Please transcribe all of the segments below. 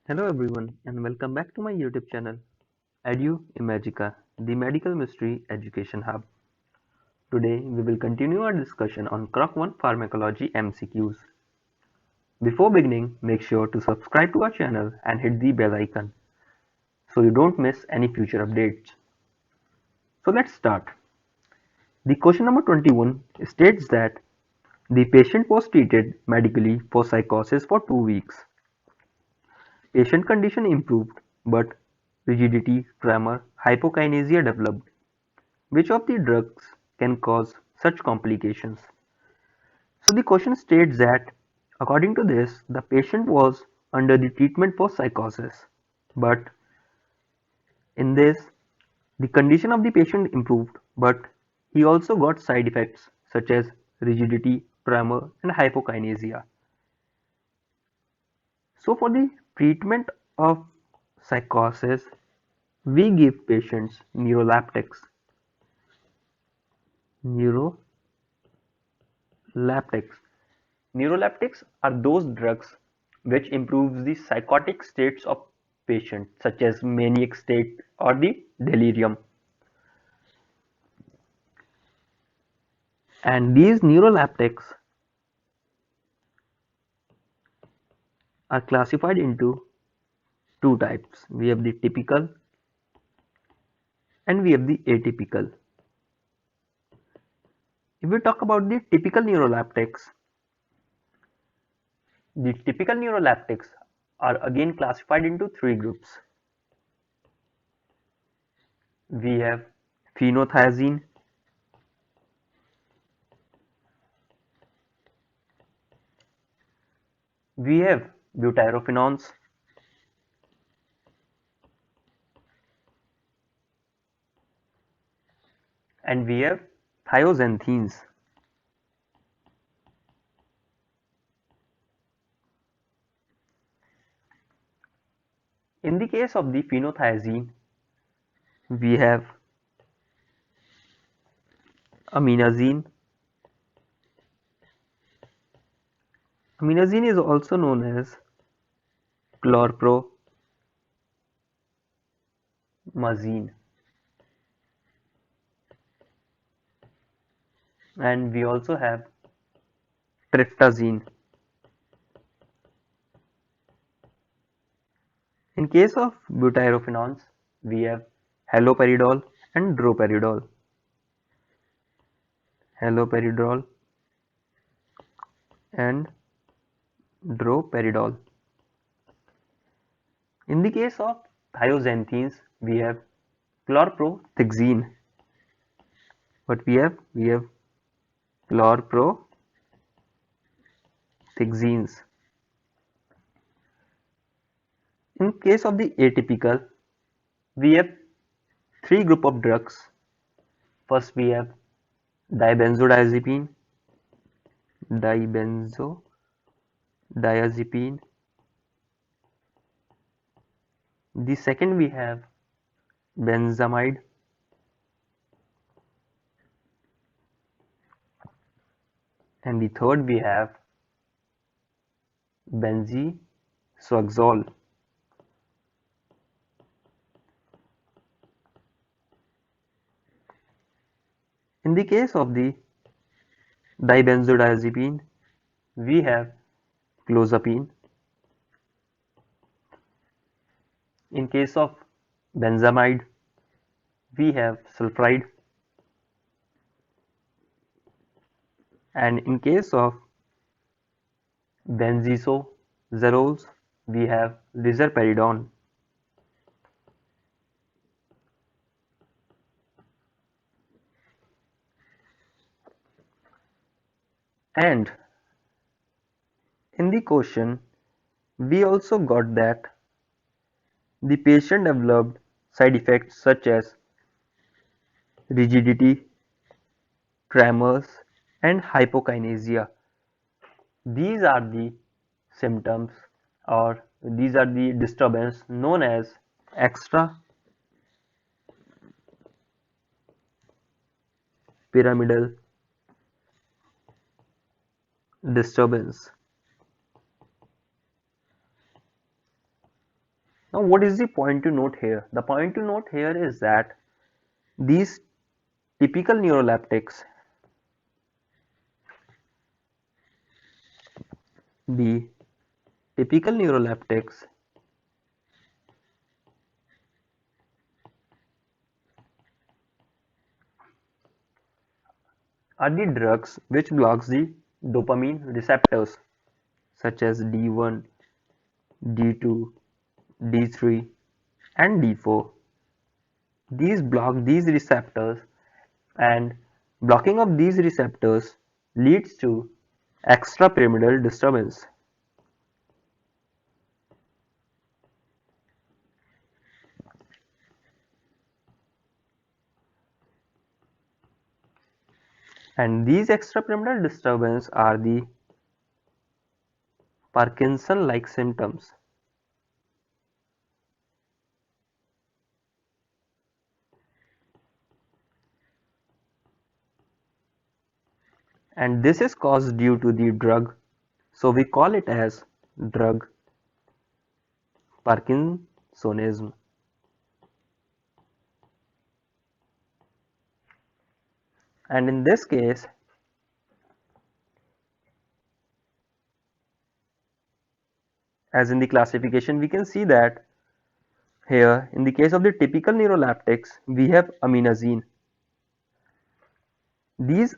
Hello everyone and welcome back to my YouTube channel Eduimagica, the medical mystery education hub. Today we will continue our discussion on Krok 1 Pharmacology MCQs. Before beginning, make sure to subscribe to our channel and hit the bell icon so you don't miss any future updates. So let's start. The question number 21 states that the patient was treated medically for psychosis for 2 weeks. Patient condition improved, but rigidity, tremor, hypokinesia developed. Which of the drugs can cause such complications? So the question states that according to this, the patient was under the treatment for psychosis, but in this, the condition of the patient improved, but he also got side effects such as rigidity, tremor, and hypokinesia. So for the treatment of psychosis, we give patients neuroleptics. Neuroleptics. Neuroleptics are those drugs which improves the psychotic states of patients, such as maniac state or the delirium. And these neuroleptics are classified into two types. We have the typical and we have the atypical. If we talk about the typical neuroleptics, the typical neuroleptics are again classified into three groups. We have phenothiazine, we have butyrophenones, and we have thioxanthines. In the case of the phenothiazine, we have aminosene. Aminosene is also known as chlorpromazine, and we also have tryptazine. In case of butyrophenones, we have haloperidol and droperidol. Haloperidol and droperidol. In the case of thioxanthines, we have chlorprothiazine. What we have? We have chlorprothiazines. In case of the atypical, we have three group of drugs. First we have dibenzodiazepine, the second we have benzamide, and the third we have benzysoxole. In the case of the dibenzodiazepine, we have clozapine. In case of benzamide, we have sulfide, and in case of benzysoxyroles, we have lisaperidone. And in the question, we also got that the patient developed side effects such as rigidity, tremors, and hypokinesia. These are the symptoms, or these are the disturbance known as extrapyramidal disturbance. Now, what is the point to note here? The point to note here is that these typical neuroleptics, the typical neuroleptics are the drugs which blocks the dopamine receptors such as D1, D2, D3 and D4. These block these receptors, and blocking of these receptors leads to extrapyramidal disturbance. And these extrapyramidal disturbances are the Parkinson-like symptoms. And this is caused due to the drug, so we call it as drug Parkinsonism. And in this case, as in the classification, we can see that here in the case of the typical neuroleptics, we have aminosene. These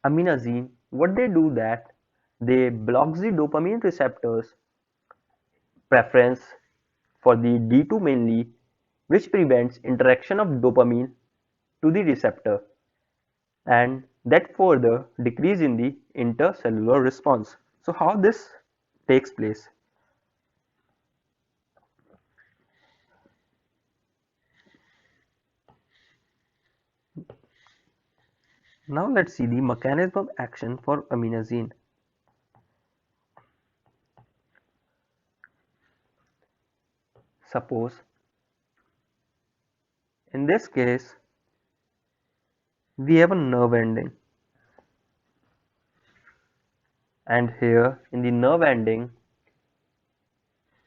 aminosene, what they do that they blocks the dopamine receptors preference for the D2 mainly, which prevents interaction of dopamine to the receptor, and that further decrease in the intercellular response. So how this takes place? Now let's see the mechanism of action for aminosene. Suppose in this case we have a nerve ending, and here in the nerve ending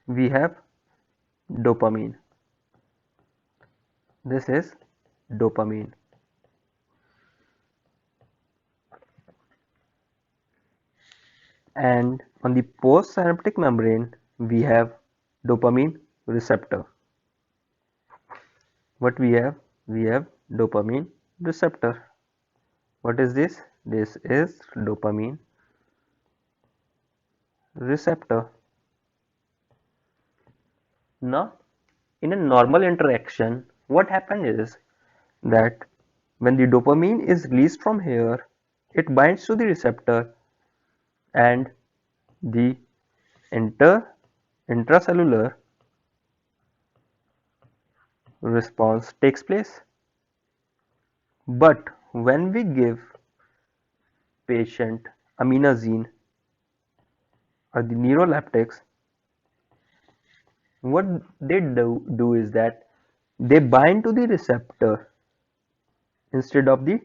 we have dopamine. This is dopamine. And on the postsynaptic membrane we have dopamine receptor. What we have? We have dopamine receptor. What is this? This is dopamine receptor. Now, in a normal interaction, what happens is that when the dopamine is released from here, it binds to the receptor and the intracellular response takes place. But when we give patient aminosene or the neuroleptics, what they do is that they bind to the receptor instead of the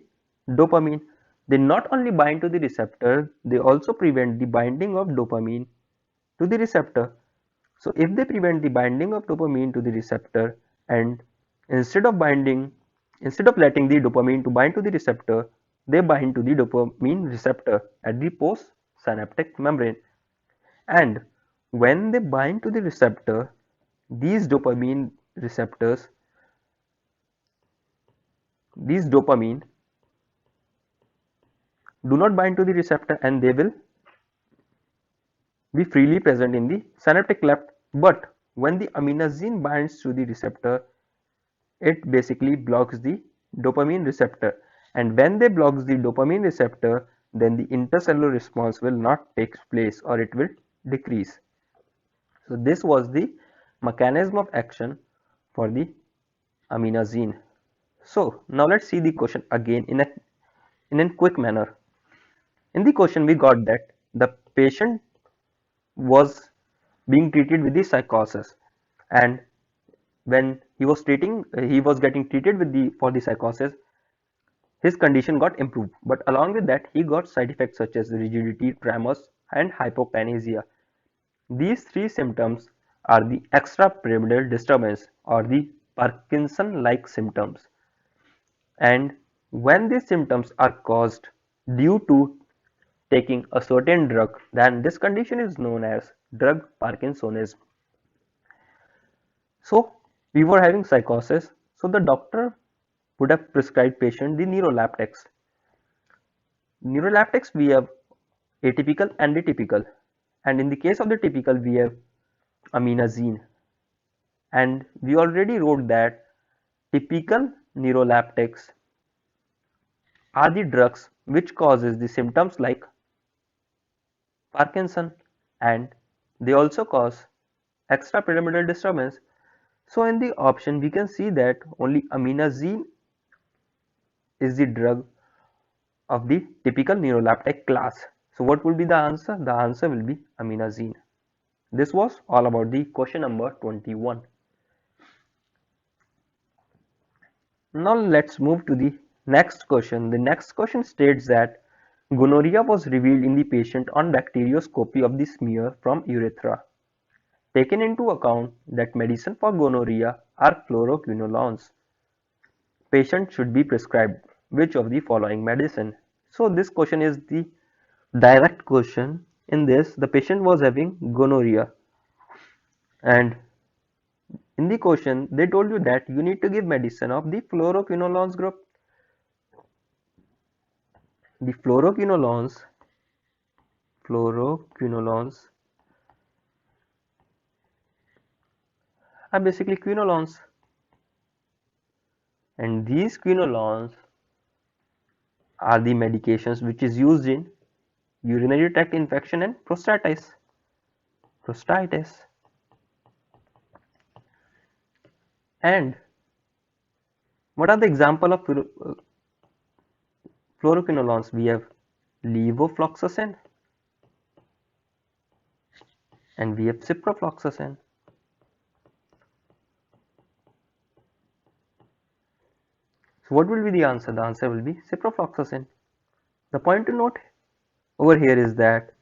dopamine. They not only bind to the receptor, they also prevent the binding of dopamine to the receptor. So if they prevent the binding of dopamine to the receptor, and instead of letting the dopamine to bind to the receptor, they bind to the dopamine receptor at the postsynaptic membrane. And when they bind to the receptor, these dopamine do not bind to the receptor, and they will be freely present in the synaptic cleft. But when the aminosene binds to the receptor, it basically blocks the dopamine receptor, and when they blocks the dopamine receptor, then the intercellular response will not take place, or it will decrease. So this was the mechanism of action for the aminosene. So now let's see the question again in a quick manner. In the question we got that the patient was being treated with the psychosis, and when he was getting treated for the psychosis, his condition got improved, but along with that he got side effects such as rigidity, tremors and hypokinesia. These three symptoms are the extrapyramidal disturbance or the Parkinson-like symptoms. And when these symptoms are caused due to taking a certain drug, then this condition is known as drug Parkinsonism. So we were having psychosis, so the doctor would have prescribed patient the neuroleptics. Neuroleptics we have atypical and atypical, and in the case of the typical we have aminosene, and we already wrote that typical neuroleptics are the drugs which causes the symptoms like Parkinson, and they also cause extrapyramidal disturbance. So in the option we can see that only aminosene is the drug of the typical neuroleptic class. So what will be the answer? The answer will be aminosene. This was all about the question number 21. Now let's move to the next question. The next question states that gonorrhea was revealed in the patient on bacterioscopy of the smear from urethra. Taken into account that medicine for gonorrhea are fluoroquinolones, patient should be prescribed which of the following medicine? So this question is the direct question. In this, the patient was having gonorrhea, and in the question they told you that you need to give medicine of the fluoroquinolones group. The fluoroquinolones are basically quinolones, and these quinolones are the medications which is used in urinary tract infection and prostatitis. And what are the example of fluoroquinolones? We have levofloxacin and we have ciprofloxacin. So what will be the answer? The answer will be ciprofloxacin. The point to note over here is that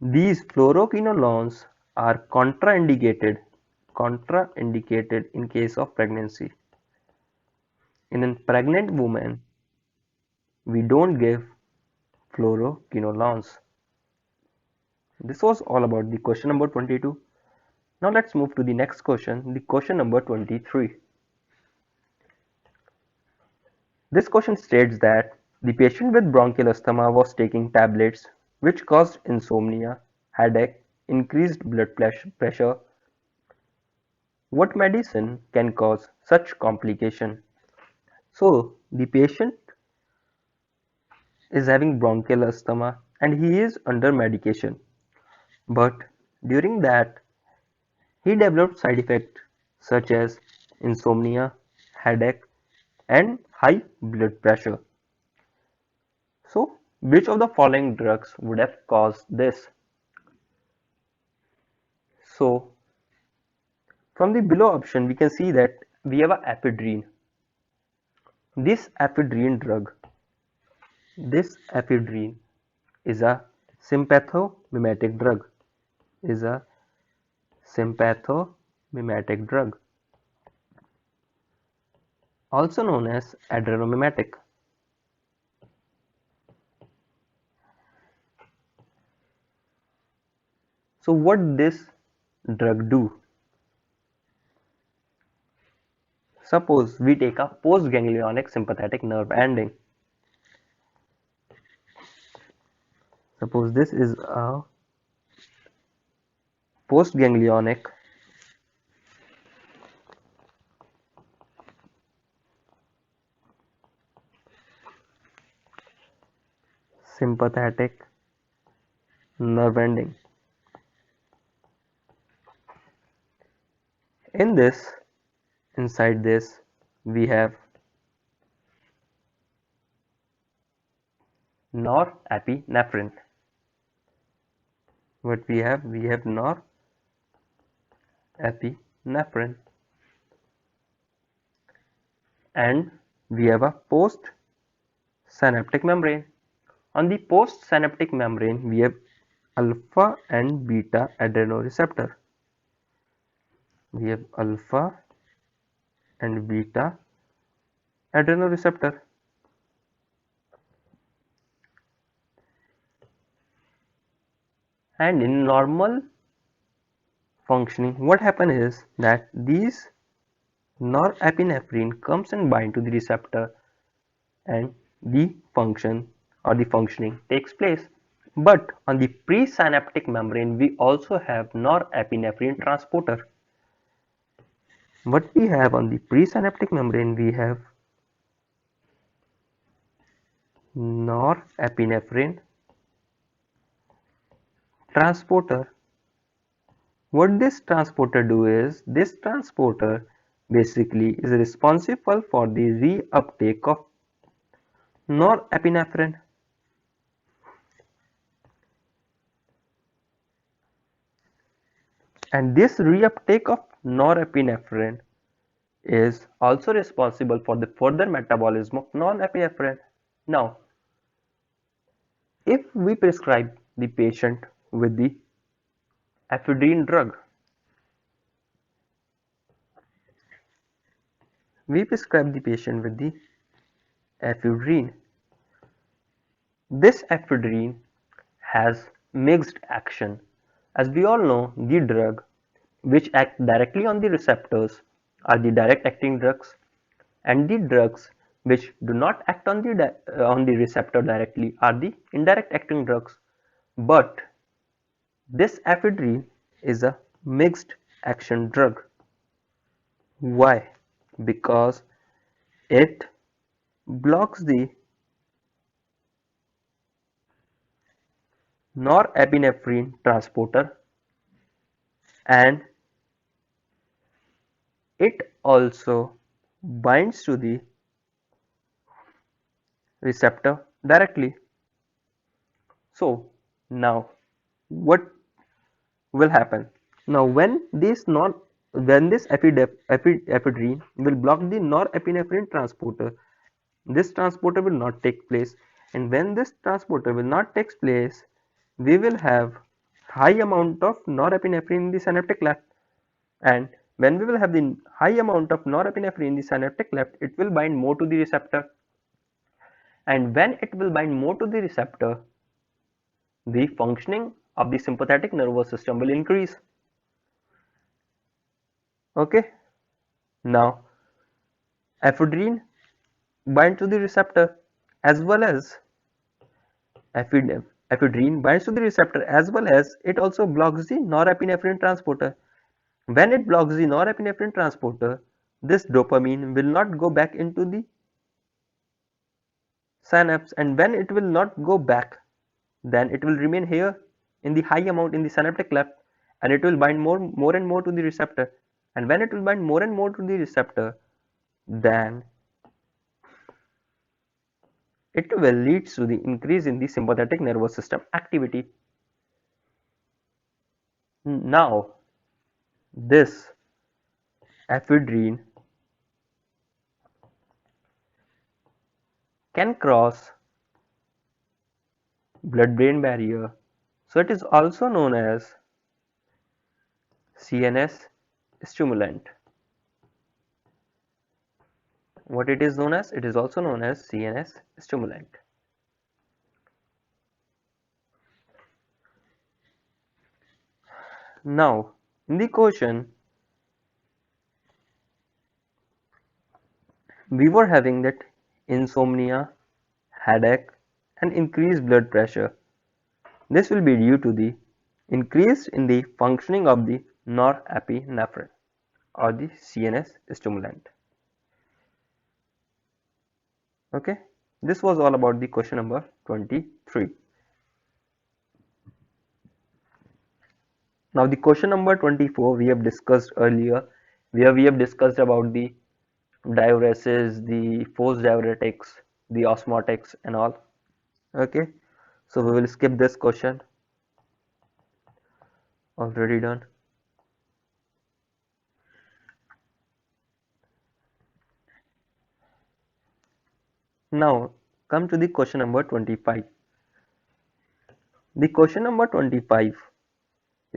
these fluoroquinolones are contraindicated in case of pregnancy. In a pregnant woman, we don't give fluoroquinolones. This was all about the question number 22. Now let's move to the next question, the question number 23. This question states that the patient with bronchial asthma was taking tablets which caused insomnia, headache, increased blood pressure. What medicine can cause such complication? So the patient is having bronchial asthma and he is under medication, but during that he developed side effects such as insomnia, headache and high blood pressure. So which of the following drugs would have caused this? So from the below option we can see that we have a ephedrine. This ephedrine is a sympathomimetic drug, also known as adrenomimetic. So what this drug do? Suppose we take a postganglionic sympathetic nerve ending. Suppose this is a postganglionic sympathetic nerve ending. Inside this we have norepinephrine. What we have norepinephrine, and we have a post-synaptic membrane. On the post-synaptic membrane we have alpha and beta adrenoreceptor. We have alpha and beta adrenal receptor. And in normal functioning, what happens is that these norepinephrine comes and bind to the receptor and the function or the functioning takes place. But on the presynaptic membrane, we also have norepinephrine transporter. What we have on the presynaptic membrane, we have norepinephrine transporter. What this transporter do is, this transporter basically is responsible for the reuptake of norepinephrine. And this reuptake of norepinephrine is also responsible for the further metabolism of norepinephrine. Now, if we prescribe the patient with the ephedrine drug, we prescribe the patient with the ephedrine. This ephedrine has mixed action. As we all know, the drug which act directly on the receptors are the direct acting drugs, and the drugs which do not act on the receptor directly are the indirect acting drugs. But this ephedrine is a mixed action drug. Why? Because it blocks the norepinephrine transporter, and it also binds to the receptor directly. So now what will happen? Now when this ephedrine will block the norepinephrine transporter, this transporter will not take place, and when this transporter will not take place, we will have high amount of norepinephrine in the synaptic cleft, and when we will have the high amount of norepinephrine in the synaptic cleft, it will bind more to the receptor, and when it will bind more to the receptor, the functioning of the sympathetic nervous system will increase. Okay, now ephedrine binds to the receptor as well as ephedrine binds to the receptor as well as it also blocks the norepinephrine transporter. When it blocks the norepinephrine transporter, this dopamine will not go back into the synapse, and when it will not go back, then it will remain here in the high amount in the synaptic cleft, and it will bind more and more to the receptor, and when it will bind more and more to the receptor, then it will lead to the increase in the sympathetic nervous system activity. Now this ephedrine can cross blood-brain barrier, so it is also known as CNS stimulant. What it is known as? It is also known as CNS stimulant. Now, in the question, we were having that insomnia, headache, and increased blood pressure. This will be due to the increase in the functioning of the norepinephrine or the CNS stimulant. Okay, this was all about the question number 23. Now the question number 24 we have discussed earlier, where we have discussed about the diuresis, the forced diuretics, the osmotics and all. Okay, so we will skip this question. Already done. Now come to the question number 25. The question number 25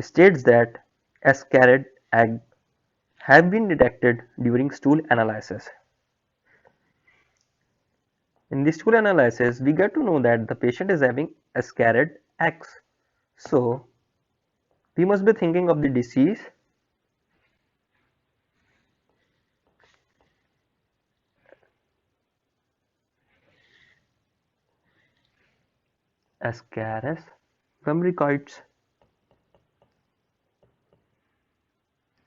states that ascarid egg have been detected during stool analysis. In the stool analysis, we get to know that the patient is having ascarid X. So, we must be thinking of the disease Ascaris lumbricoides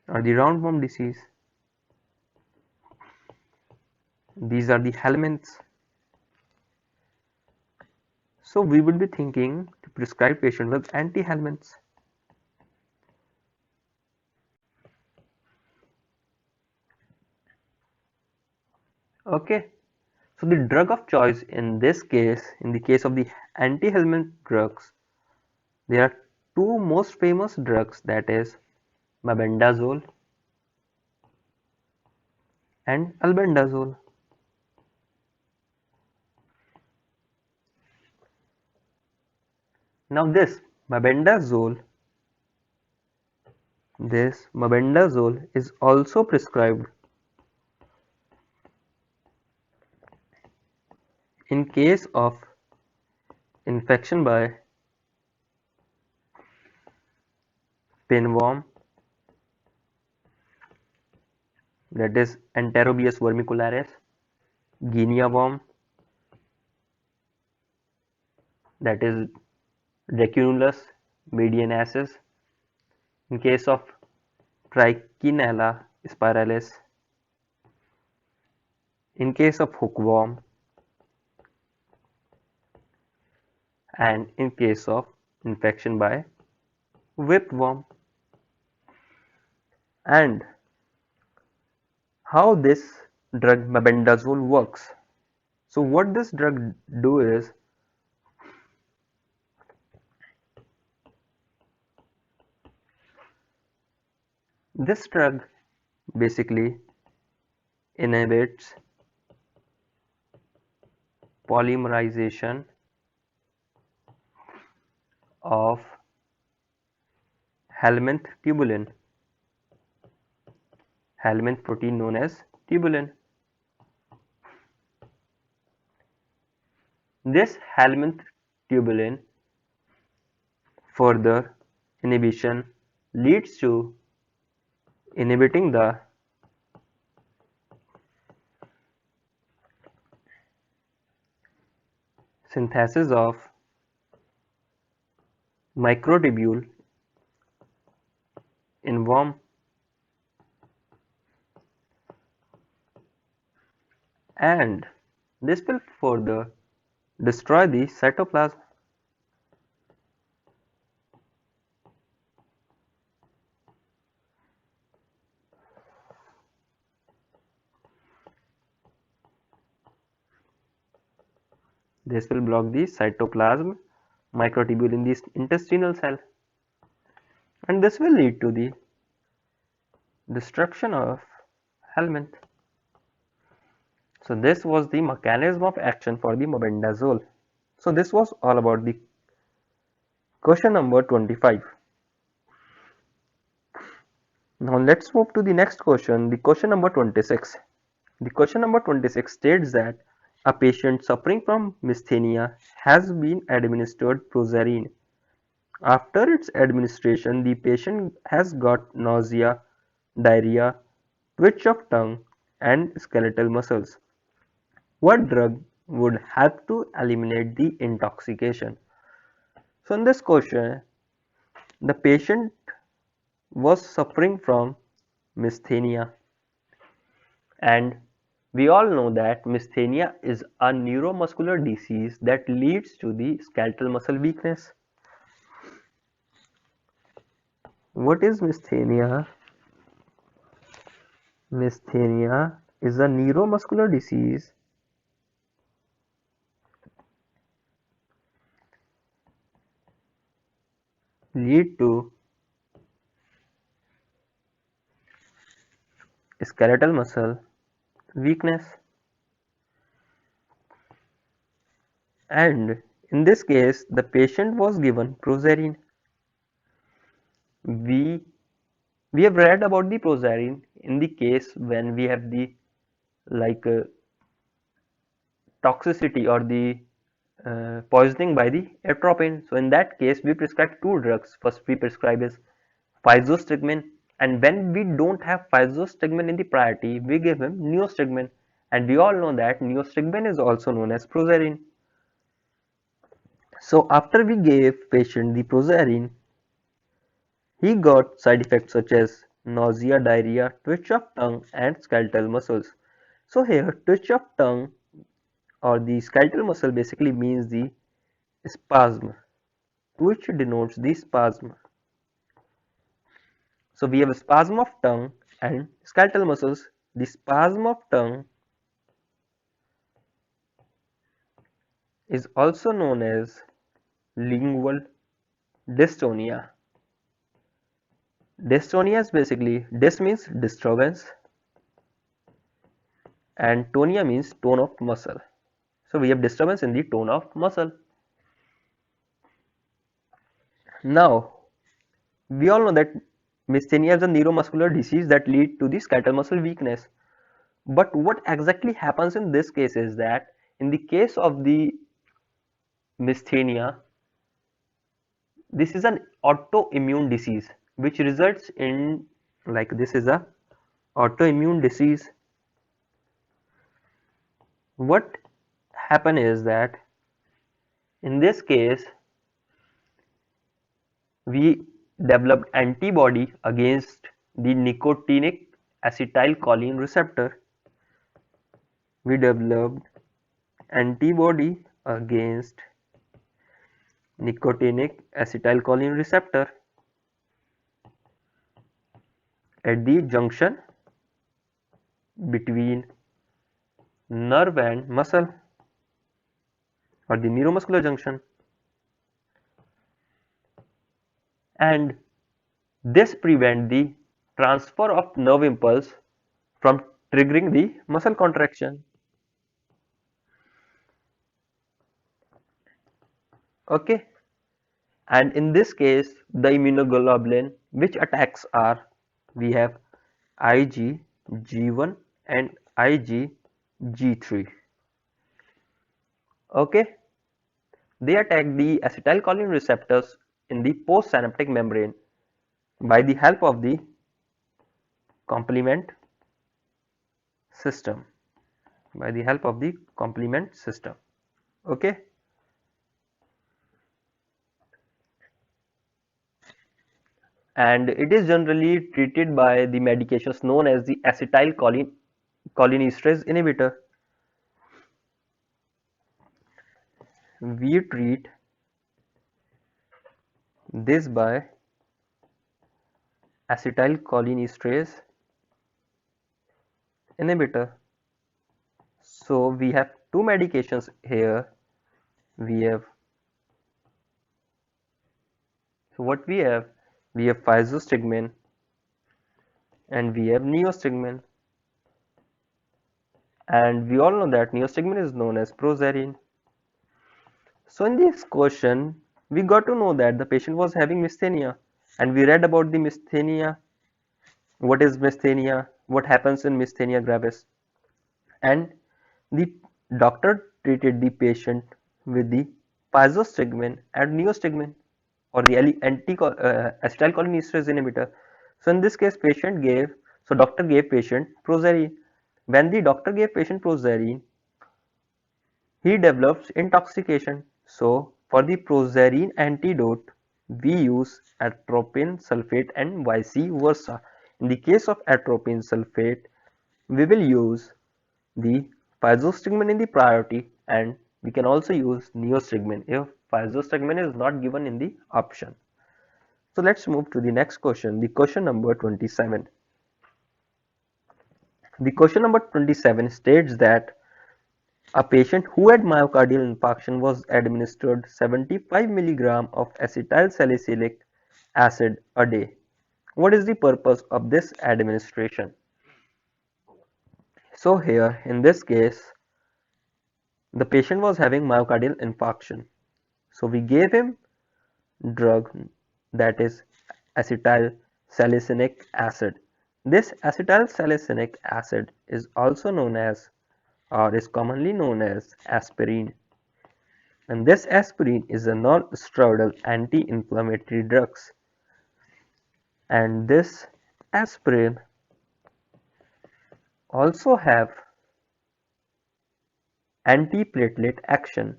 or the roundworm disease. These are the helminths. So we would be thinking to prescribe patient with anti-helminths. Okay, so the drug of choice in this case, in the case of the anti-helminth drugs, there are two most famous drugs, that is mebendazole and albendazole. Now this mebendazole is also prescribed in case of infection by pinworm, that is Enterobius vermicularis, guinea worm, that is Dracunculus medianacis, in case of Trichinella spiralis, in case of hookworm, and in case of infection by whipworm. And how this drug mebendazole works. So what this drug do is, this drug basically inhibits polymerization of helminth tubulin, helminth protein known as tubulin. This helminth tubulin further inhibition leads to inhibiting the synthesis of microtubule in worm, and this will further destroy the cytoplasm. This will block the cytoplasm microtubule in the intestinal cell, and this will lead to the destruction of helminth. So this was the mechanism of action for the mebendazole. So this was all about the question number 25. Now let's move to the next question, the question number 26. The question number 26 states that a patient suffering from misthenia has been administered prozerine. After its administration, the patient has got nausea, diarrhea, twitch of tongue, and skeletal muscles. What drug would help to eliminate the intoxication? So in this question, the patient was suffering from misthenia, and we all know that misthenia is a neuromuscular disease that leads to the skeletal muscle weakness. What is misthenia? Misthenia is a neuromuscular disease lead to skeletal muscle weakness, and in this case the patient was given prozerine. We We have read about the Prozarin in the case when we have the like toxicity or the poisoning by the atropine. So in that case, we prescribe two drugs. First we prescribe is physostigmine, and when we don't have physostigmine in the priority, we give him neostigmine, and we all know that neostigmine is also known as Prozarin. So after we gave patient the Prozarin, he got side effects such as nausea, diarrhea, twitch of tongue, and skeletal muscles. So here, twitch of tongue or the skeletal muscle basically means the spasm, which denotes the spasm. So we have a spasm of tongue and skeletal muscles. The spasm of tongue is also known as lingual dystonia. Dystonia is basically, dys means disturbance and tonia means tone of muscle. So we have disturbance in the tone of muscle. Now, we all know that myasthenia is a neuromuscular disease that leads to the skeletal muscle weakness. But what exactly happens in this case is that in the case of the myasthenia, this is an autoimmune disease which results in, like, this is a autoimmune disease. What happen is that in this case we developed antibody against the nicotinic acetylcholine receptor. We developed antibody against nicotinic acetylcholine receptor at the junction between nerve and muscle, or the neuromuscular junction, and this prevents the transfer of nerve impulse from triggering the muscle contraction. Okay, and in this case the immunoglobulin which attacks are, we have Ig, G1 and Ig, G3. Okay, they attack the acetylcholine receptors in the postsynaptic membrane by the help of the complement system. Okay, and it is generally treated by the medications known as the acetylcholinesterase inhibitor. We treat this by acetylcholinesterase inhibitor. So we have two medications here. We have, so what we have physostigmine and we have neostigmine, and we all know that neostigmine is known as Prozarin. So in this question we got to know that the patient was having myasthenia, and we read about the myasthenia, what is myasthenia, what happens in myasthenia gravis, and the doctor treated the patient with the physostigmine and neostigmine, or the acetylcholinesterase inhibitor. So in this case doctor gave patient Prozarin. When the doctor gave patient Prozarin, he develops intoxication. So for the Prozarin antidote, we use atropine sulfate and vice versa. In the case of atropine sulfate, we will use the physostigmine in the priority, and we can also use neostigmine if physostigmine is not given in the option. So let's move to the next question, the question number 27. The question number 27 states that a patient who had myocardial infarction was administered 75 mg of acetyl salicylic acid a day. What is the purpose of this administration? So here in this case, the patient was having myocardial infarction. So we gave him drug, that is acetyl acetylsalicylic acid. This acetylsalicylic acid is also known as, or is commonly known as, aspirin. And this aspirin is a non-steroidal anti-inflammatory drug. And this aspirin also have antiplatelet action.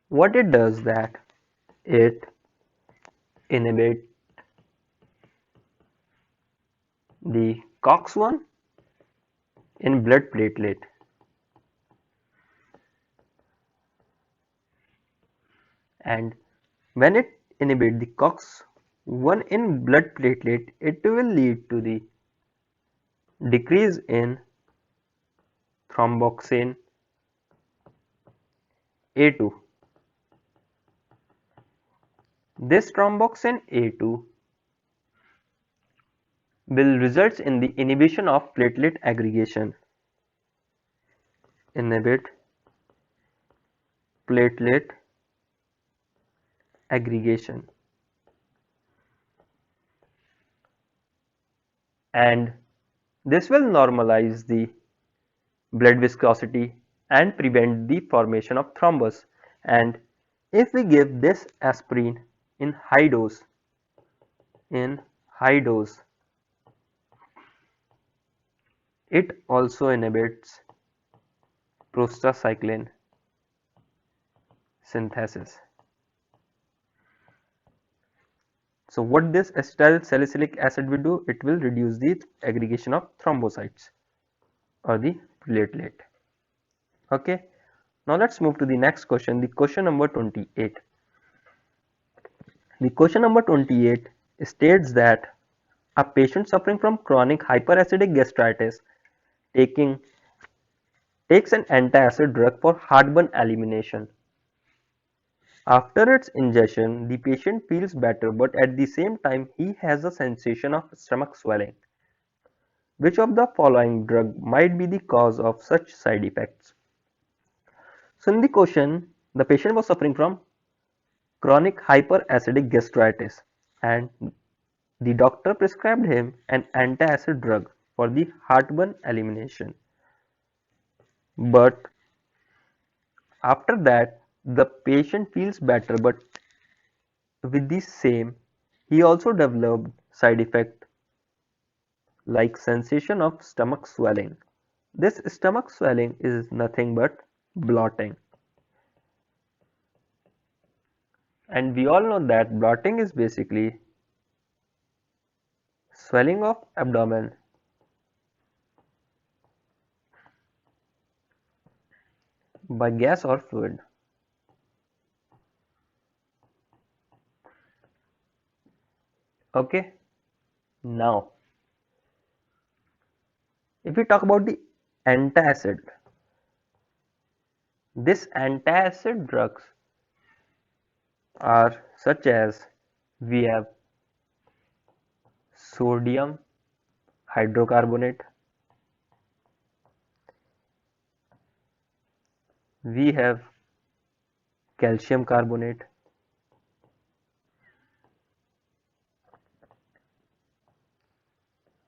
What it does that it inhibits the COX-1 in blood platelet, and when it inhibits the COX-1 in blood platelet, it will lead to the decrease in thromboxane A2. This thromboxane A2 will result in the inhibition of platelet aggregation. Inhibit platelet aggregation, and this will normalize the blood viscosity and prevent the formation of thrombus. And if we give this aspirin in high dose, it also inhibits prostacyclin synthesis. So what this acetylsalicylic acid will do, it will reduce the aggregation of thrombocytes or the platelet. Okay, now let's move to the next question, the question number 28. The question number 28 states that a patient suffering from chronic hyperacidic gastritis takes an antacid drug for heartburn elimination. After its ingestion, the patient feels better, but at the same time he has a sensation of stomach swelling. Which of the following drug might be the cause of such side effects? So in the question, the patient was suffering from chronic hyperacidic gastritis, and the doctor prescribed him an antacid drug for the heartburn elimination. But after that, the patient feels better, but with the same, he also developed side effect like sensation of stomach swelling. This stomach swelling is nothing but bloating. And we all know that bloating is basically swelling of abdomen by gas or fluid. Okay, now if we talk about the antacid, this antacid drugs are such as, we have sodium hydrocarbonate, we have calcium carbonate,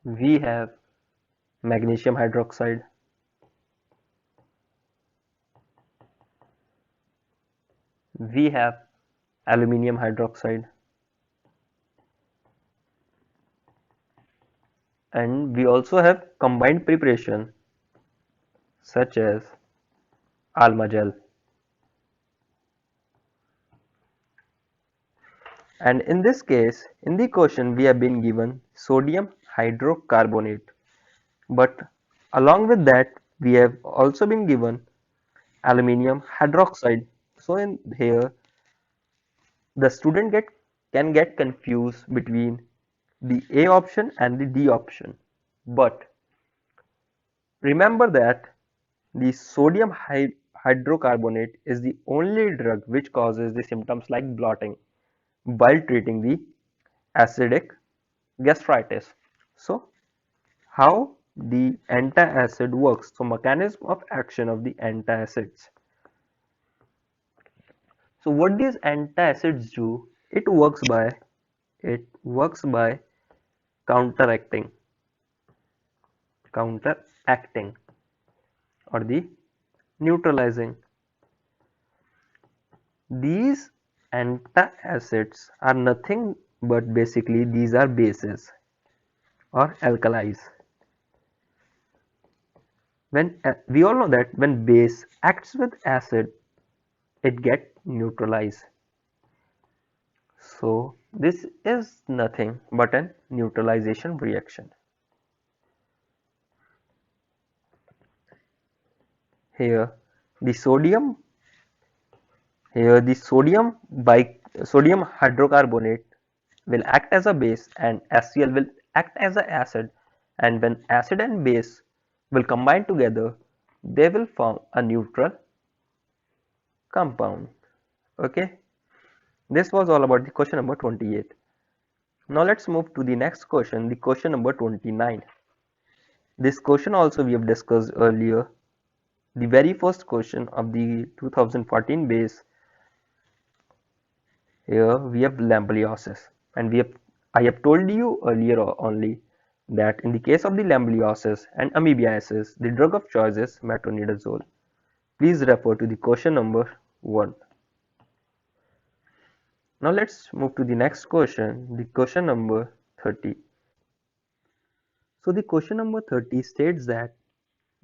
we have magnesium hydroxide, we have aluminium hydroxide, and we also have combined preparation such as Almagel. And in this case, in the question we have been given sodium hydrocarbonate, but along with that we have also been given aluminium hydroxide. So in here the student can get confused between the A option and the D option, but remember that the sodium hydrocarbonate is the only drug which causes the symptoms like bloating while treating the acidic gastritis. So how the antacid works, so mechanism of action of the antacids. So what these antacids do? It works by counteracting counteracting or the neutralizing. These antacids are nothing but basically these are bases or alkalis. When we all know that when base acts with acid, it gets neutralized. So this is nothing but a neutralization reaction. Here the sodium here the sodium hydrocarbonate will act as a base and HCl will act as an acid, and when acid and base will combine together, they will form a neutral compound. Okay, this was all about the question number 28. Now let's move to the next question, the question number 29. This question also we have discussed earlier. The very first question of the 2014 base. Here we have lamelliosis, and I have told you earlier only that in the case of the lamelliosis and amoebiasis, the drug of choice is metronidazole. Please refer to the question number 1. Now let's move to the next question, the question number 30. So the question number 30 states that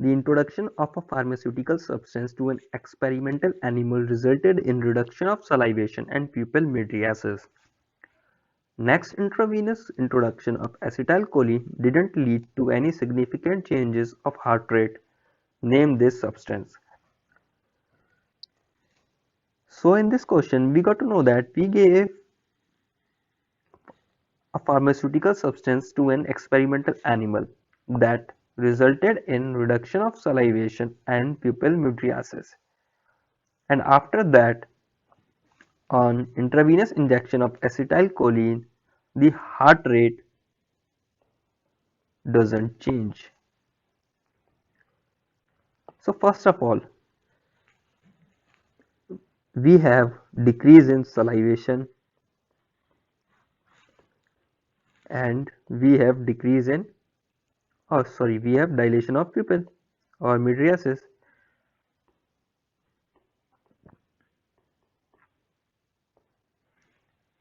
the introduction of a pharmaceutical substance to an experimental animal resulted in reduction of salivation and pupil mydriasis. Next, intravenous introduction of acetylcholine didn't lead to any significant changes of heart rate. Name this substance. So in this question, we got to know that we gave a pharmaceutical substance to an experimental animal that resulted in reduction of salivation and pupil mydriasis. And after that, on intravenous injection of acetylcholine, the heart rate doesn't change. So first of all, we have decrease in salivation and we have decrease in we have dilation of pupil or mydriasis.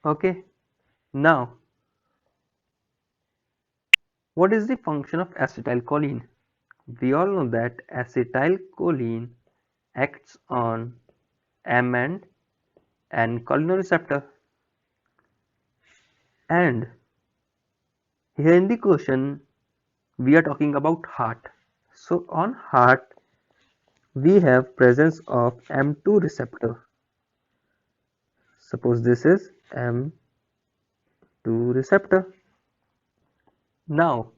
Okay, now what is the function of acetylcholine? We all know that acetylcholine acts on M and N cholinesterase, and here in the question we are talking about heart. So on heart we have presence of M2 receptor. Suppose this is M2 receptor. Now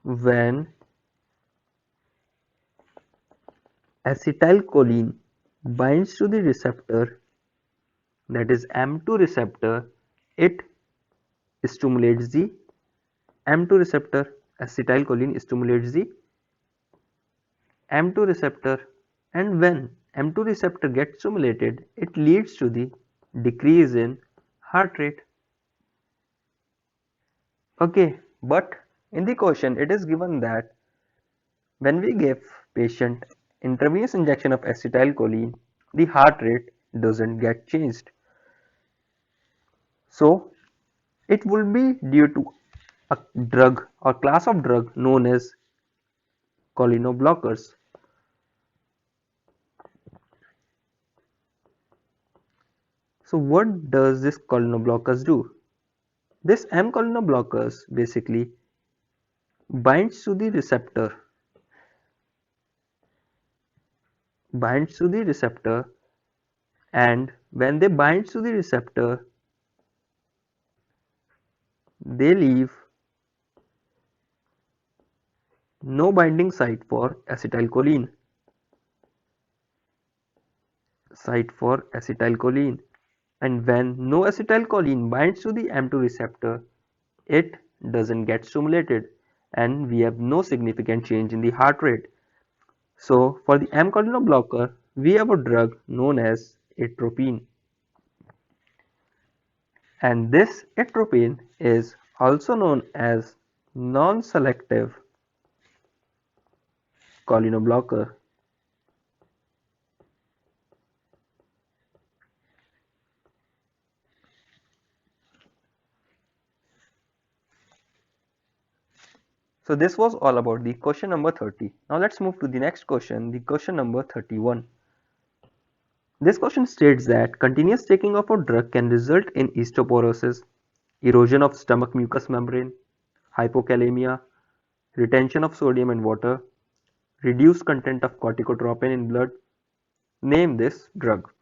when acetylcholine binds to the receptor, that is M2 receptor, it stimulates the M2 receptor. Acetylcholine stimulates the M2 receptor, and when M2 receptor gets stimulated, it leads to the decrease in heart rate. Okay, but in the question it is given that when we give patient intravenous injection of acetylcholine, the heart rate doesn't get changed. So it will be due to a drug or class of drug known as cholinoblockers. So what does this cholinoblockers do? This M cholinoblockers basically binds to the receptor and when they bind to the receptor, they leave no binding site for acetylcholine. And when no acetylcholine binds to the M2 receptor, it doesn't get stimulated and we have no significant change in the heart rate. So for the M cholinoblocker, we have a drug known as atropine. And this atropine is also known as non-selective cholinoblocker. So this was all about the question number 30. Now let's move to the next question, the question number 31. This question states that continuous taking of a drug can result in osteoporosis, erosion of stomach mucous membrane, hypokalemia, retention of sodium and water, reduced content of corticotropin in blood. Name this drug.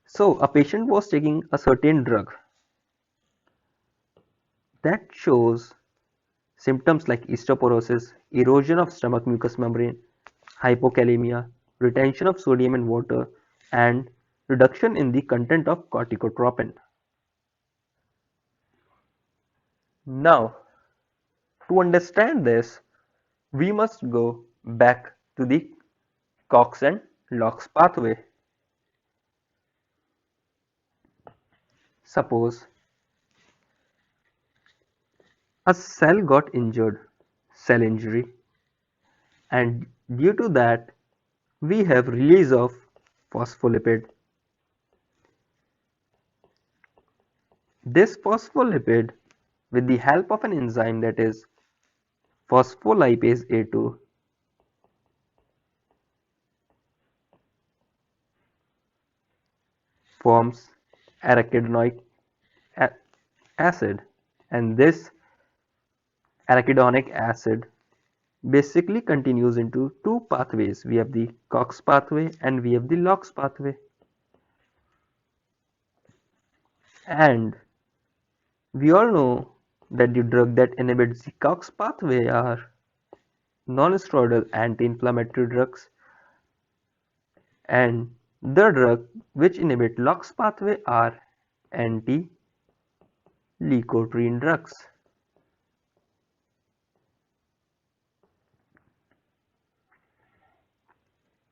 So a patient was taking a certain drug that shows symptoms like osteoporosis, erosion of stomach mucous membrane, hypokalemia, retention of sodium and water, and reduction in the content of corticotropin. Now, to understand this, we must go back to the Cox and Lox pathway. Suppose a cell got injured, cell injury, and due to that we have release of phospholipid. This phospholipid, with the help of an enzyme that is phospholipase A2, forms arachidonic acid, and this arachidonic acid basically continues into two pathways. We have the Cox pathway and we have the Lox pathway. And we all know that the drug that inhibits the Cox pathway are non-steroidal anti-inflammatory drugs, and the drug which inhibit Lox pathway are anti-leukotriene drugs.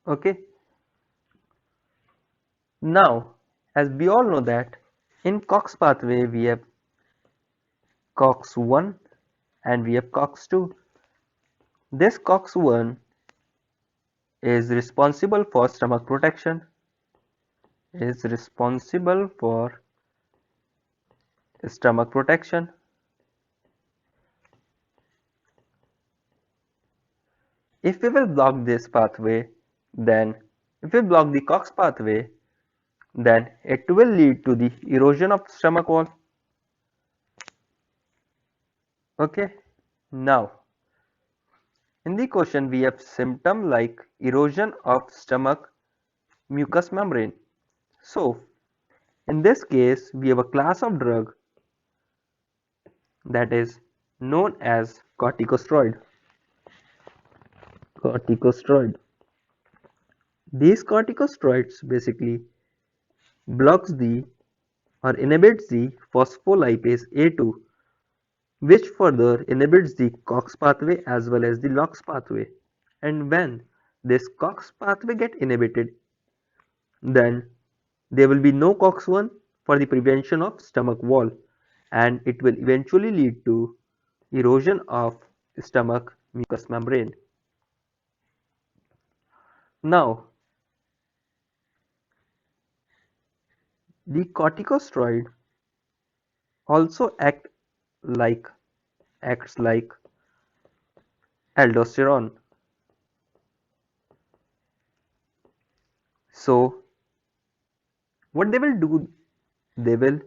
Okay. Now, as we all know that in Cox pathway we have COX-1 and we have COX-2. This COX-1 is responsible for stomach protection, If we will block this pathway, then if we block the COX pathway, then it will lead to the erosion of stomach wall. Okay, now in the question we have symptom like erosion of stomach mucous membrane. So in this case we have a class of drug that is known as corticosteroid. These corticosteroids basically blocks the or inhibits the phospholipase A2, which further inhibits the COX pathway as well as the LOX pathway. And when this COX pathway get inhibited, then there will be no COX-1 for the prevention of stomach wall, and it will eventually lead to erosion of stomach mucous membrane. Now, the corticosteroid also acts like aldosterone. So what they will do, they will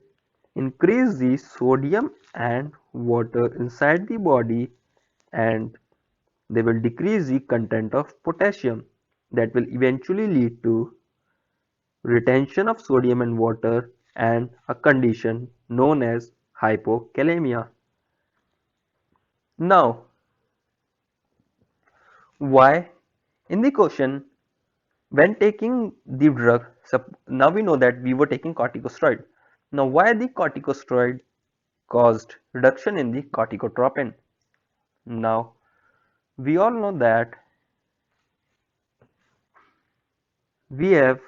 increase the sodium and water inside the body, and they will decrease the content of potassium, that will eventually lead to retention of sodium and water and a condition known as hypokalemia. Now, why in the question when taking the drug, now we know that we were taking corticosteroid. Now why the corticosteroid caused reduction in the corticotropin? Now we all know that we have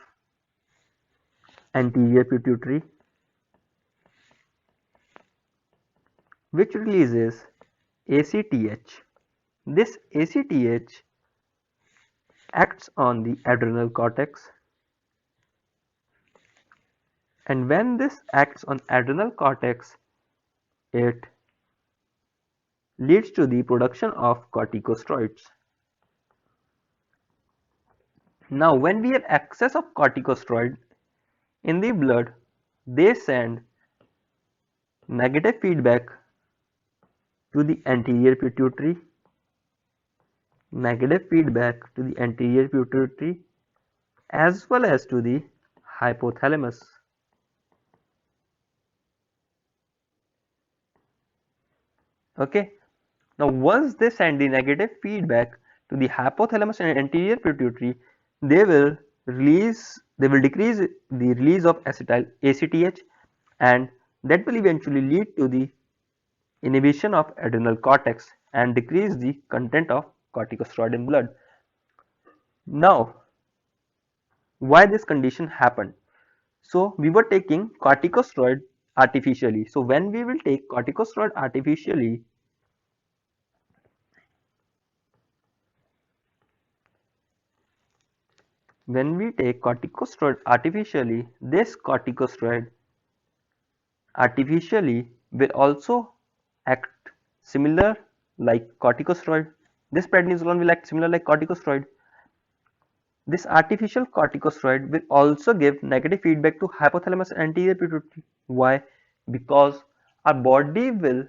anterior pituitary, which releases ACTH. This ACTH acts on the adrenal cortex, and when this acts on adrenal cortex, it leads to the production of corticosteroids. Now, when we have excess of corticosteroid in the blood, they send negative feedback to the anterior pituitary, as well as to the hypothalamus. Okay. Now, once they send the negative feedback to the hypothalamus and anterior pituitary, they will decrease the release of ACTH, and that will eventually lead to the inhibition of adrenal cortex and decrease the content of corticosteroid in blood. Now, why this condition happened? So, we were taking corticosteroid artificially. So, when we will take corticosteroid artificially, this corticosteroid artificially will also act similar like corticosteroid. This prednisolone will act similar like corticosteroid. This artificial corticosteroid will also give negative feedback to hypothalamus and anterior pituitary. Why? Because our body will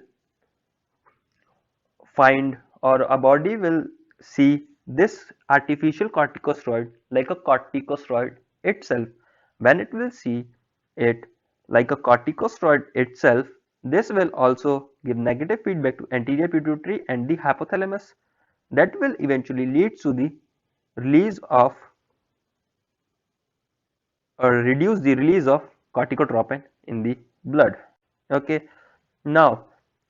find, or our body will see this artificial corticosteroid like a corticosteroid itself. When it will see it like a corticosteroid itself, this will also give negative feedback to anterior pituitary and the hypothalamus. That will eventually lead to the release of, or reduce the release of, corticotropin in the blood. Okay. Now,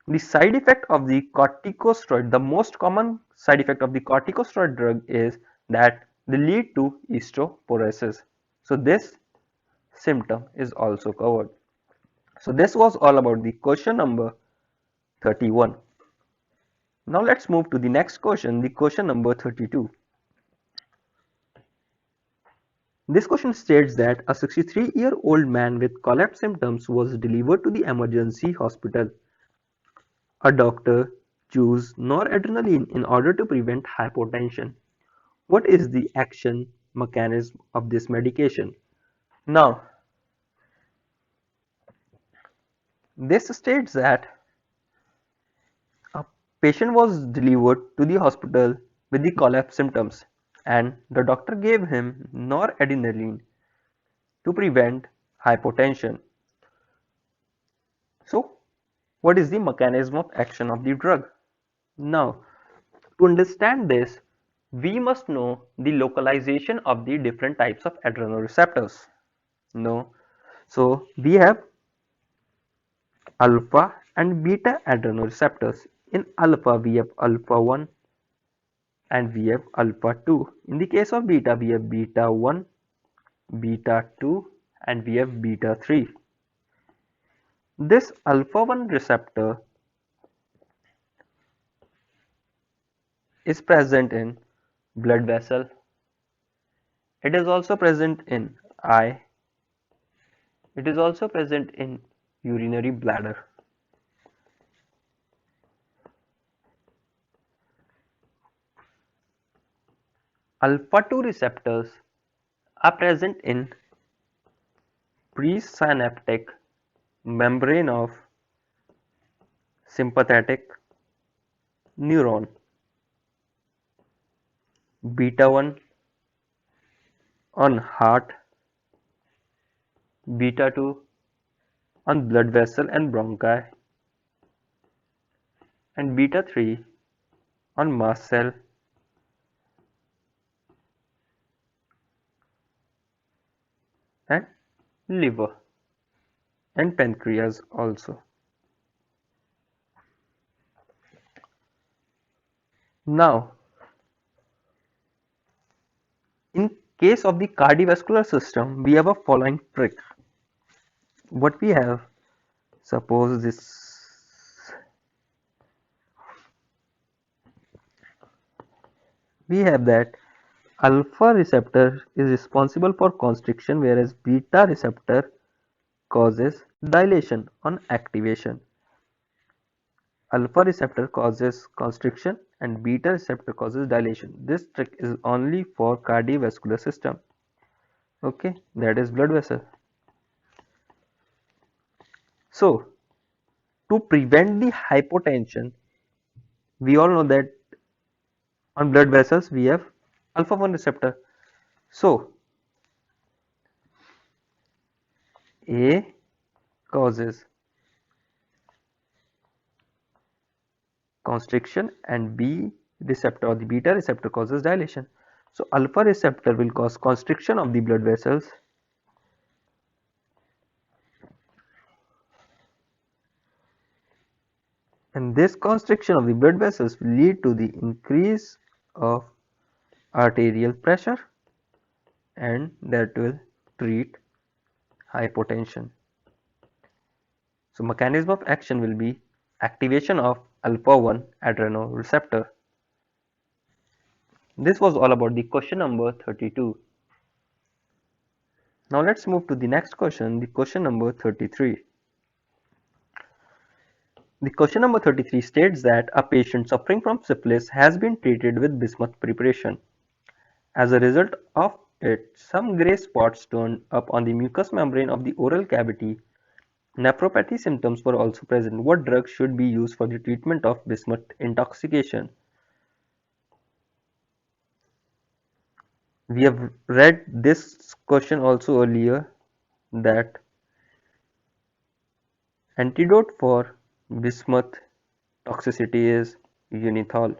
the side effect of the corticosteroid, the most common side effect of the corticosteroid drug is that they lead to osteoporosis. So this symptom is also covered. So this was all about the question number 31. Now let's move to the next question, the question number 32. This question states that a 63-year-old man with collapse symptoms was delivered to the emergency hospital. A doctor chose noradrenaline in order to prevent hypotension. What is the action mechanism of this medication? Now, this states that a patient was delivered to the hospital with the collapse symptoms, and the doctor gave him noradrenaline to prevent hypotension. So, what is the mechanism of action of the drug? Now, to understand this, we must know the localization of the different types of adrenal receptors. No. So, we have alpha and beta adrenal receptors. In alpha, we have alpha 1 and we have alpha 2. In the case of beta, we have beta 1, beta 2, and we have beta 3. This alpha 1 receptor is present in blood vessel. It is also present in eye. It is also present in urinary bladder. Alpha 2 receptors are present in presynaptic membrane of sympathetic neuron. Beta 1 on heart, beta 2 on blood vessel and bronchi, and beta 3 on mast cell and liver and pancreas also. Now, in case of the cardiovascular system, we have a following trick. what we have, suppose this, we have that alpha receptor is responsible for constriction, whereas beta receptor causes dilation on activation. Alpha receptor causes constriction and beta receptor causes dilation. This trick is only for cardiovascular system. Okay, that is blood vessel. So, to prevent the hypotension, we all know that on blood vessels we have alpha 1 receptor. So, A causes constriction and B receptor or the beta receptor causes dilation. So, alpha receptor will cause constriction of the blood vessels, and this constriction of the blood vessels will lead to the increase of arterial pressure, and that will treat hypotension. So, mechanism of action will be activation of alpha 1 adrenal receptor. This was all about the question number 32. Now let's move to the next question, the question number 33. The question number 33 states that a patient suffering from syphilis has been treated with bismuth preparation. As a result of it, some gray spots turned up on the mucous membrane of the oral cavity. Nephropathy symptoms were also present. What drug should be used for the treatment of bismuth intoxication? We have read this question also earlier, that antidote for bismuth toxicity is unithal.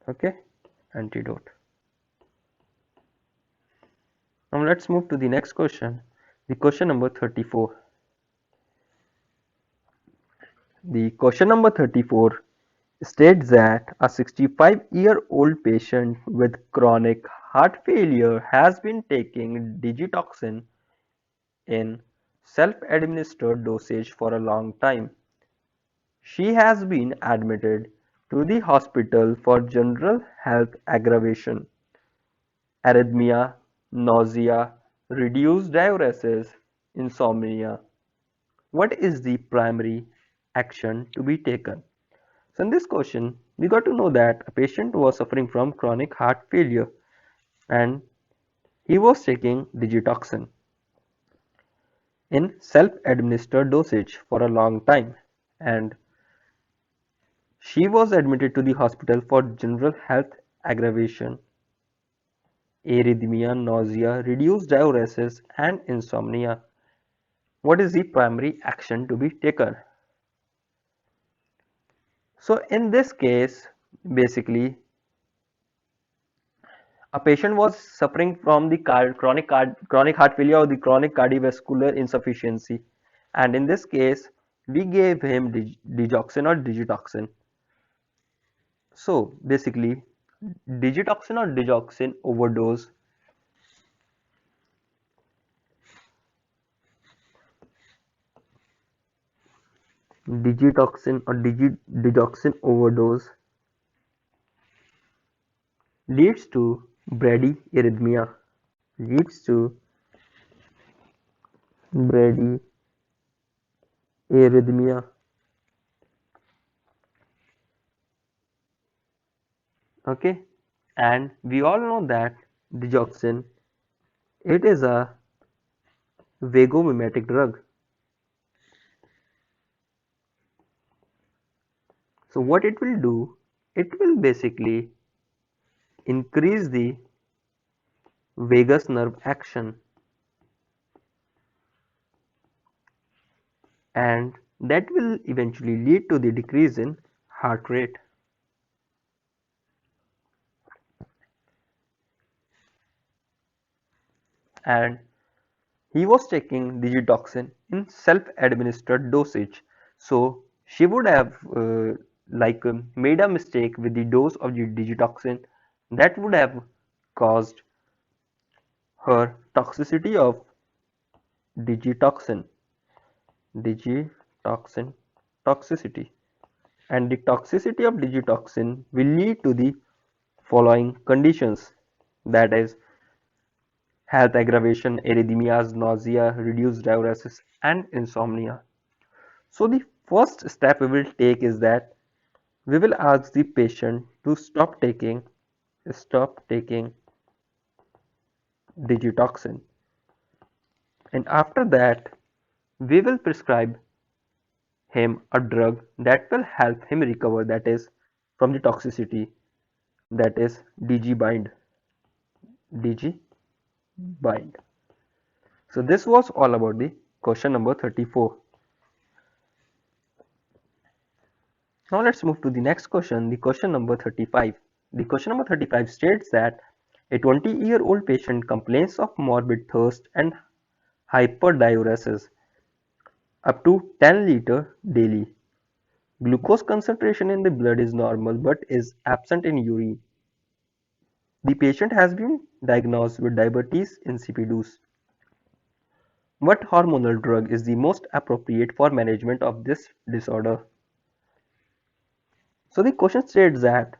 Okay, antidote. Now let's move to the next question, the question number 34. The question number 34 states that a 65-year-old patient with chronic heart failure has been taking digitoxin in self-administered dosage for a long time. She has been admitted to the hospital for general health aggravation, arrhythmia, nausea, reduced diuresis, insomnia. What is the primary action to be taken? So in this question, we got to know that a patient was suffering from chronic heart failure and he was taking digitoxin in self-administered dosage for a long time, and she was admitted to the hospital for general health aggravation, arrhythmia, nausea, reduced diuresis, and insomnia. What is the primary action to be taken? So in this case, basically, a patient was suffering from the chronic heart failure or the chronic cardiovascular insufficiency, and in this case, we gave him digoxin or digitoxin. So basically, digitoxin or digoxin overdose digoxin overdose leads to bradyarrhythmia, leads to bradyarrhythmia. Okay, and we all know that digoxin, it is a vagomimetic drug. So what it will do, it will basically increase the vagus nerve action, and that will eventually lead to the decrease in heart rate. And he was taking digitoxin in self-administered dosage, so she would have made a mistake with the dose of the digitoxin that would have caused her toxicity of digitoxin, digitoxin toxicity, and the toxicity of digitoxin will lead to the following conditions, that is health aggravation, arrhythmias, nausea, reduced diuresis, and insomnia. So the first step we will take is that we will ask the patient to stop taking digitoxin, and after that we will prescribe him a drug that will help him recover, that is from the toxicity, that is DG bind. So this was all about the question number 34. Now let's move to the next question, the question number 35. The question number 35 states that a 20-year-old patient complains of morbid thirst and hyperdiuresis up to 10 liters daily. Glucose concentration in the blood is normal but is absent in urine. The patient has been diagnosed with diabetes insipidus. What hormonal drug is the most appropriate for management of this disorder? So the question states that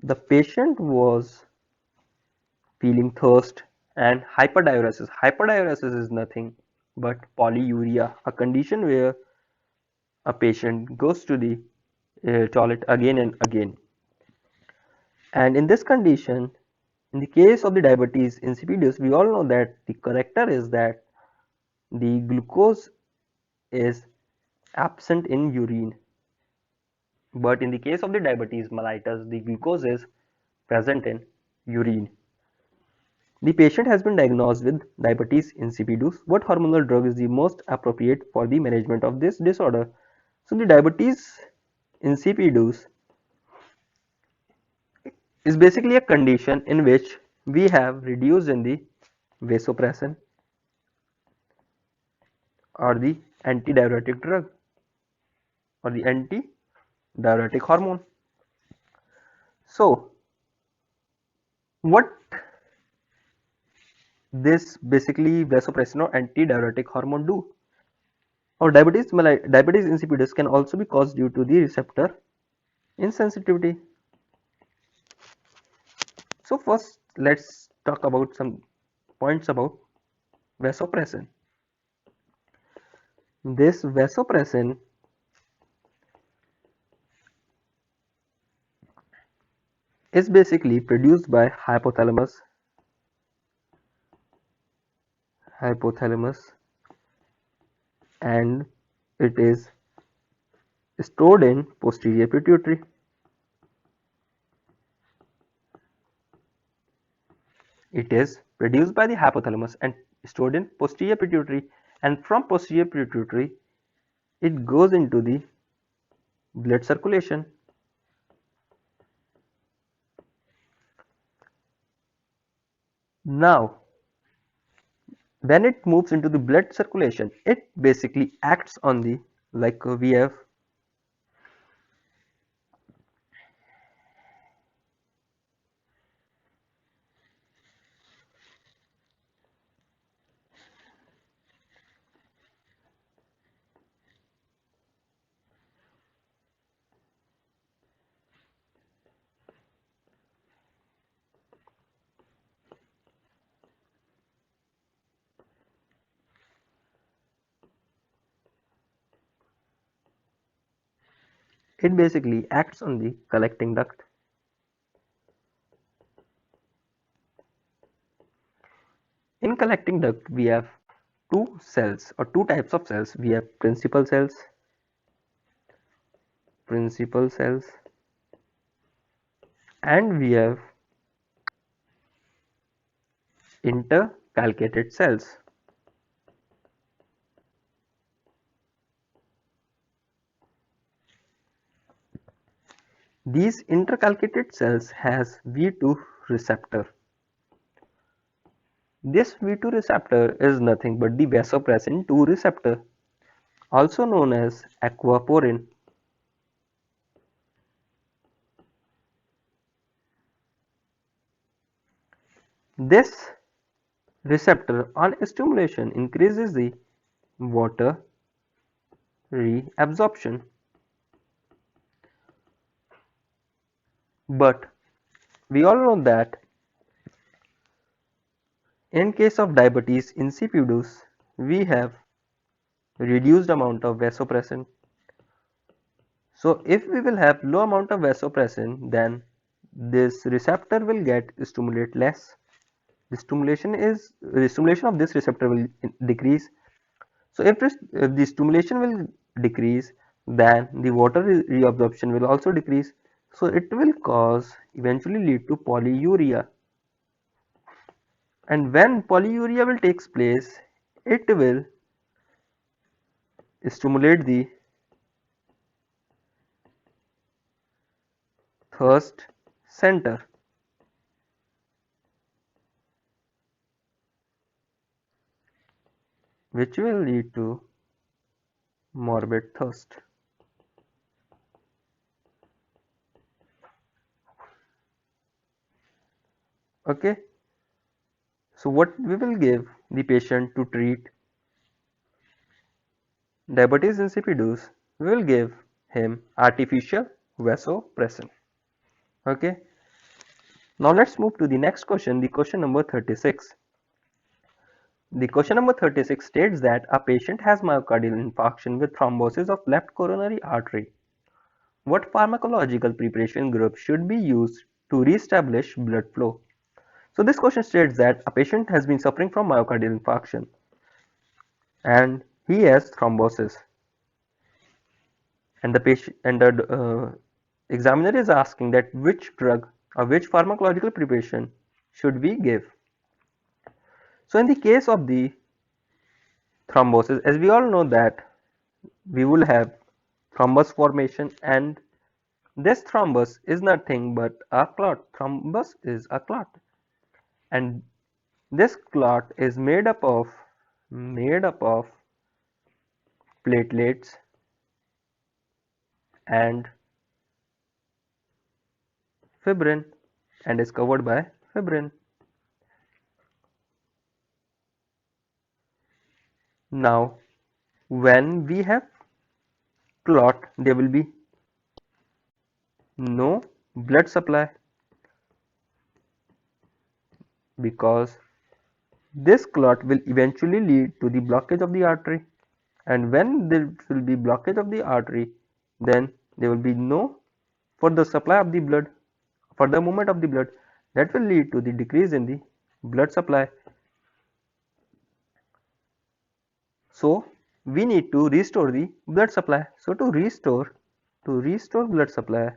the patient was feeling thirst and hyperdiuresis. Hyperdiuresis is nothing but polyuria, a condition where a patient goes to the toilet again and again. And in this condition, in the case of the diabetes insipidus, we all know that the character is that the glucose is absent in urine. But in the case of the diabetes mellitus, the glucose is present in urine. The patient has been diagnosed with diabetes insipidus. What hormonal drug is the most appropriate for the management of this disorder? So the diabetes insipidus is basically a condition in which we have reduced in the vasopressin or the antidiuretic drug or the antidiuretic hormone. So what this basically vasopressin or antidiuretic hormone do? Or diabetes insipidus can also be caused due to the receptor insensitivity. So first let's talk about some points about vasopressin. This vasopressin is basically produced by hypothalamus and it is stored in posterior pituitary. It is produced by the hypothalamus and stored in posterior pituitary, and from posterior pituitary it goes into the blood circulation. Now when it moves into the blood circulation, it basically acts on the, like we have it basically acts on the collecting duct. In collecting duct we have two cells or two types of cells. We have principal cells and we have intercalcated cells. These intercalcated cells has V2 receptor. This V2 receptor is nothing but the vasopressin 2 receptor, also known as aquaporin. This receptor on stimulation increases the water reabsorption. But we all know that in case of diabetes insipidus, we have reduced amount of vasopressin. So if we will have low amount of vasopressin, then this receptor will get stimulate less. The stimulation of this receptor will decrease. So if the stimulation will decrease, then the water reabsorption will also decrease. So it will cause eventually lead to polyuria. And when polyuria will takes place, it will stimulate the thirst center, which will lead to morbid thirst. Okay, so what we will give the patient to treat diabetes insipidus, we will give him artificial vasopressin. Okay, now let's move to the next question, the question number 36. The question number 36 states that a patient has myocardial infarction with thrombosis of left coronary artery. What pharmacological preparation group should be used to re-establish blood flow? So this question states that a patient has been suffering from myocardial infarction and he has thrombosis, and the examiner is asking that which drug or which pharmacological preparation should we give. So in the case of the thrombosis, as we all know that we will have thrombus formation, and this thrombus is nothing but a clot. Thrombus is a clot, and this clot is made up of platelets and fibrin, and is covered by fibrin. Now when we have clot, there will be no blood supply, because this clot will eventually lead to the blockage of the artery, and when there will be blockage of the artery, then there will be no further supply of the blood, further movement of the blood. That will lead to the decrease in the blood supply. So we need to restore the blood supply. So to restore blood supply,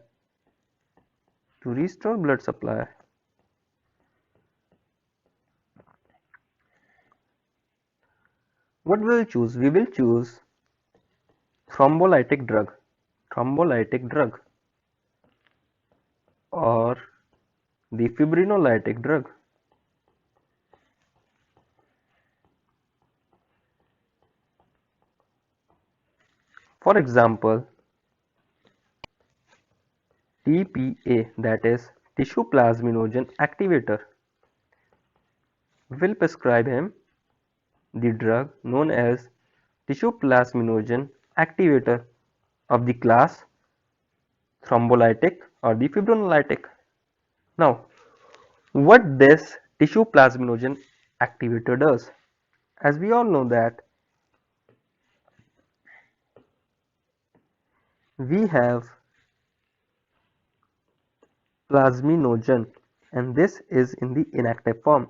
what we will choose? We will choose thrombolytic drug, or the fibrinolytic drug. For example, TPA, that is tissue plasminogen activator. We will prescribe him the drug known as tissue plasminogen activator of the class thrombolytic or the fibrinolytic. Now, what this tissue plasminogen activator does? As we all know that we have plasminogen, and this is in the inactive form.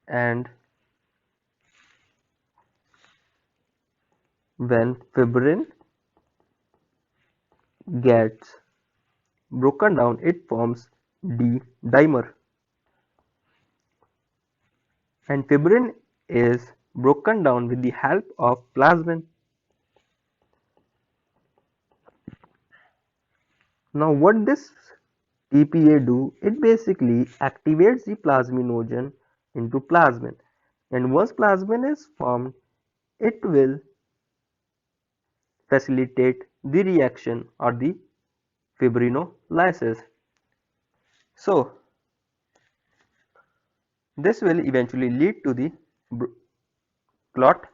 And when fibrin gets broken down, it forms D-dimer, and fibrin is broken down with the help of plasmin. Now what this TPA do? It basically activates the plasminogen into plasmin, and once plasmin is formed, it will facilitate the reaction or the fibrinolysis. So this will eventually lead to the clot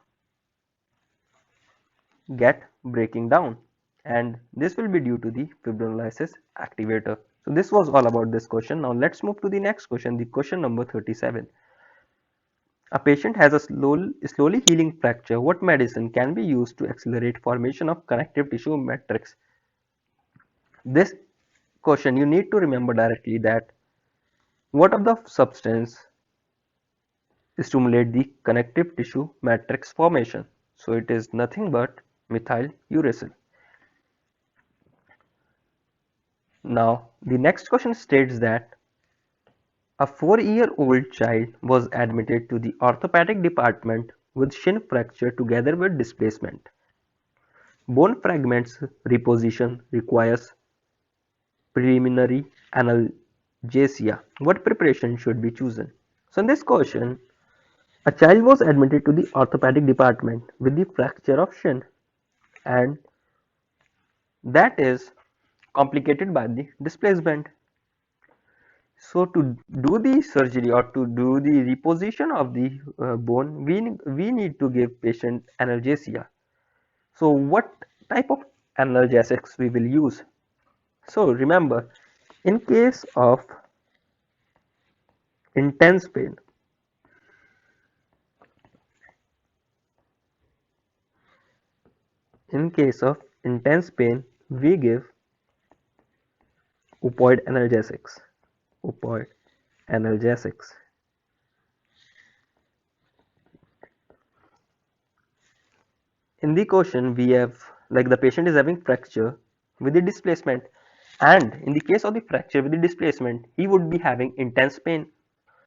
get breaking down, and this will be due to the fibrinolysis activator. So this was all about this question. Now let's move to the next question, the question number 37. A patient has a slowly healing fracture. What medicine can be used to accelerate formation of connective tissue matrix? This question you need to remember directly that what of the substance stimulate the connective tissue matrix formation? So it is nothing but methyl uracil. Now the next question states that a 4-year-old child was admitted to the orthopedic department with shin fracture together with displacement. Bone fragments reposition requires preliminary analgesia. What preparation should be chosen? So in this question, a child was admitted to the orthopedic department with the fracture of shin, and that is complicated by the displacement. So to do the surgery or to do the reposition of the bone, we need to give patient analgesia. So what type of analgesics we will use? So remember, in case of intense pain, we give opioid analgesics. In the question, we have like the patient is having fracture with the displacement, and in the case of the fracture with the displacement, he would be having intense pain.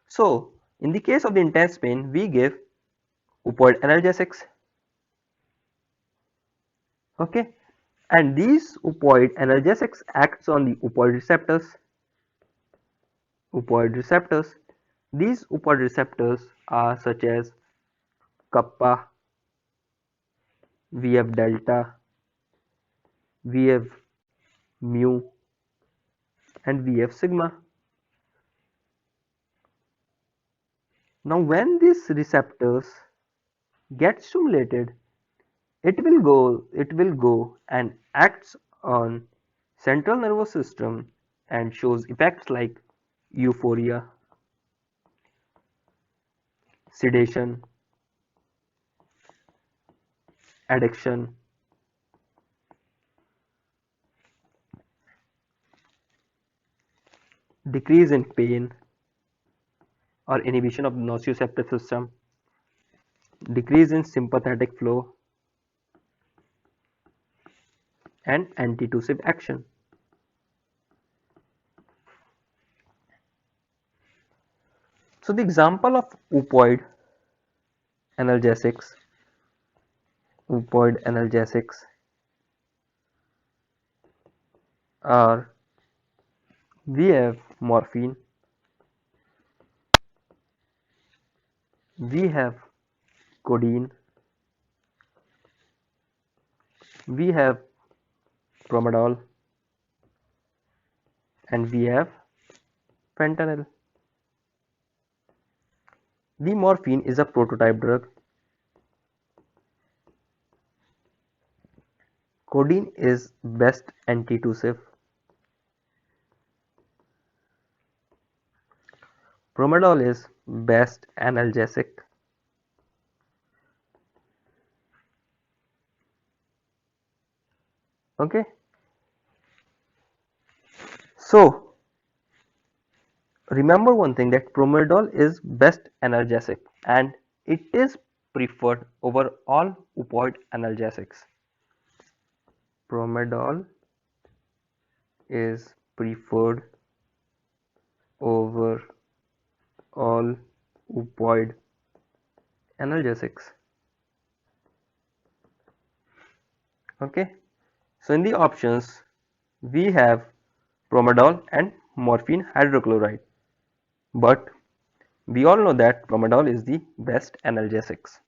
So in the case of the intense pain, we give opioid analgesics. Okay, and these opioid analgesics acts on the opioid receptors. These opioid receptors are such as kappa, we have delta, we have mu, and we have sigma. Now when these receptors get stimulated, it will go and acts on central nervous system and shows effects like euphoria, sedation, addiction, decrease in pain or inhibition of the nociceptive system, decrease in sympathetic flow, and antitussive action. So the example of opioid analgesics are we have morphine, we have codeine, we have promadol, and we have fentanyl. The morphine is a prototype drug. Codeine is best antitussive. Promadol is best analgesic. Okay. So remember one thing, that promadol is best analgesic and it is preferred over all opioid analgesics. Promadol is preferred over all opioid analgesics. Okay, so in the options we have promadol and morphine hydrochloride, but we all know that promadol is the best analgesics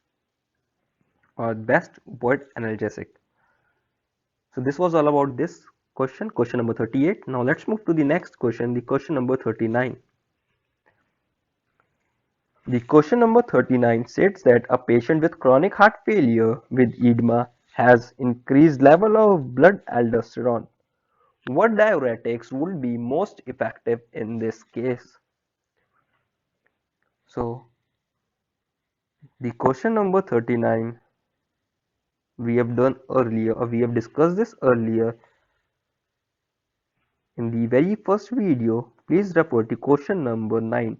or best opioid analgesic. So this was all about this question number 38. Now let's move to the next question, the question number 39. The question number 39 states that a patient with chronic heart failure with edema has increased level of blood aldosterone. What diuretics would be most effective in this case? So the question number 39 we have done earlier, or we have discussed this earlier in the very first video. Please refer to question number 9.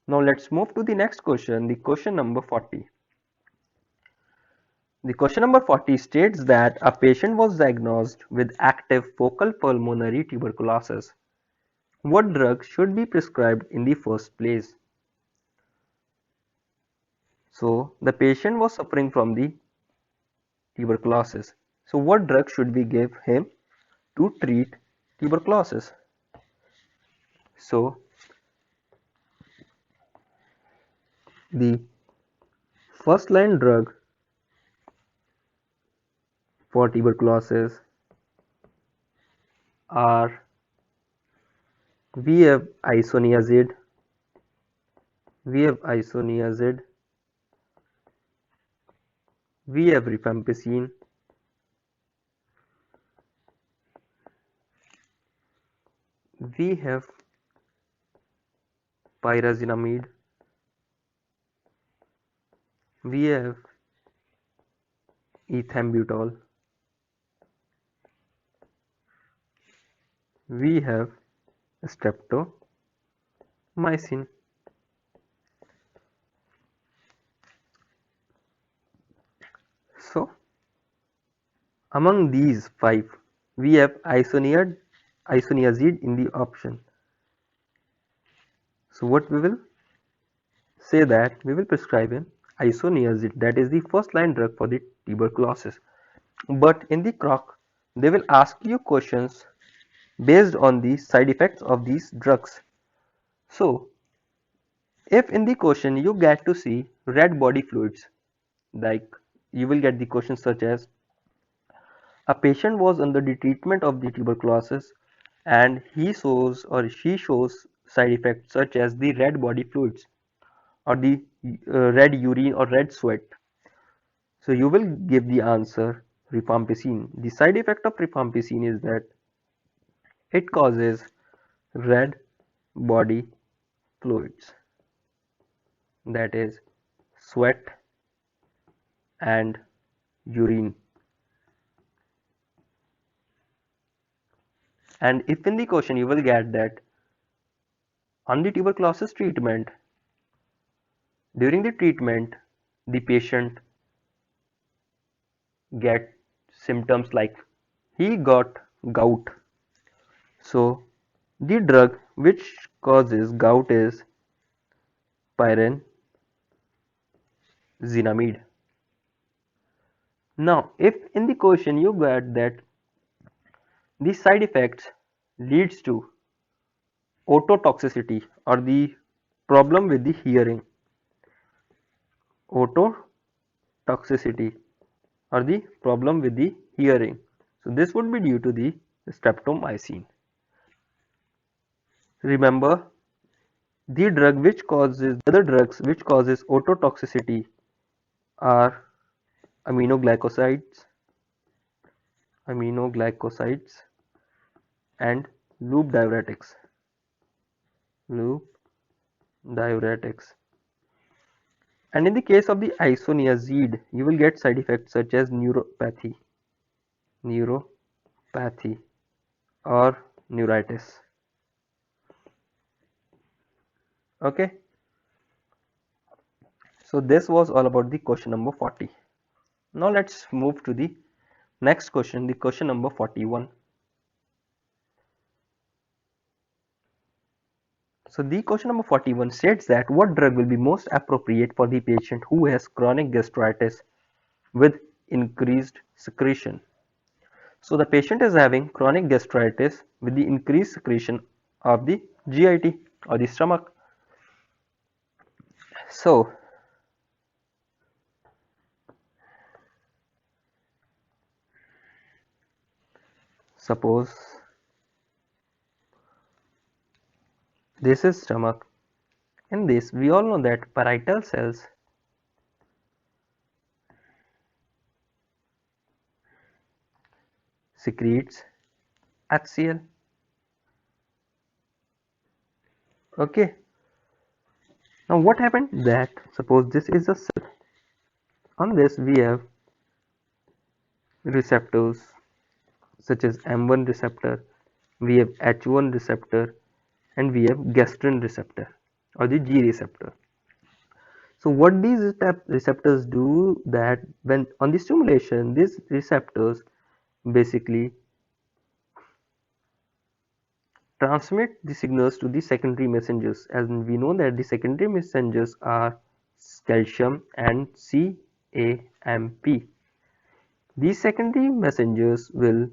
Now let's move to the next question, the question number 40. The question number 40 states that a patient was diagnosed with active focal pulmonary tuberculosis. What drug should be prescribed in the first place? So the patient was suffering from the tuberculosis. So what drug should we give him to treat tuberculosis? So the first line drug for tuberculosis are we have isoniazid, we have rifampicin, we have pyrazinamide, we have ethambutol, we have streptomycin. So among these 5 we have isoniazid in the option. So what we will say that we will prescribe him isoniazid, that is the first line drug for the tuberculosis. But in the Krok they will ask you questions based on the side effects of these drugs. So if in the question you get to see red body fluids, like you will get the questions such as a patient was under the treatment of the tuberculosis and he shows or she shows side effects such as the red body fluids or the red urine or red sweat. So you will give the answer rifampicin. The side effect of rifampicin is that it causes red body fluids, that is sweat and urine. And if in the question you will get that on the tuberculosis treatment, during the treatment the patient get symptoms like he got gout. So the drug which causes gout is pyrazinamide. Now if in the question you get that the side effects leads to ototoxicity or the problem with the hearing, ototoxicity or the problem with the hearing, so this would be due to the streptomycin. Remember, the drug which causes other drugs which causes ototoxicity are aminoglycosides and loop diuretics. And in the case of the isoniazid, you will get side effects such as neuropathy or neuritis. Okay, so this was all about the question number 40. Now let's move to the next question, the question number 41. So the question number 41 states that what drug will be most appropriate for the patient who has chronic gastritis with increased secretion. So the patient is having chronic gastritis with the increased secretion of the GIT or the stomach. So Suppose this is stomach. In this, we all know that parietal cells secretes HCl. Okay. Now what happened that suppose this is a cell. On this we have receptors such as M1 receptor, we have H1 receptor, and we have gastrin receptor or the G receptor. So what these receptors do that when on the stimulation, these receptors basically transmit the signals to the secondary messengers, as we know that the secondary messengers are calcium and CAMP. These secondary messengers will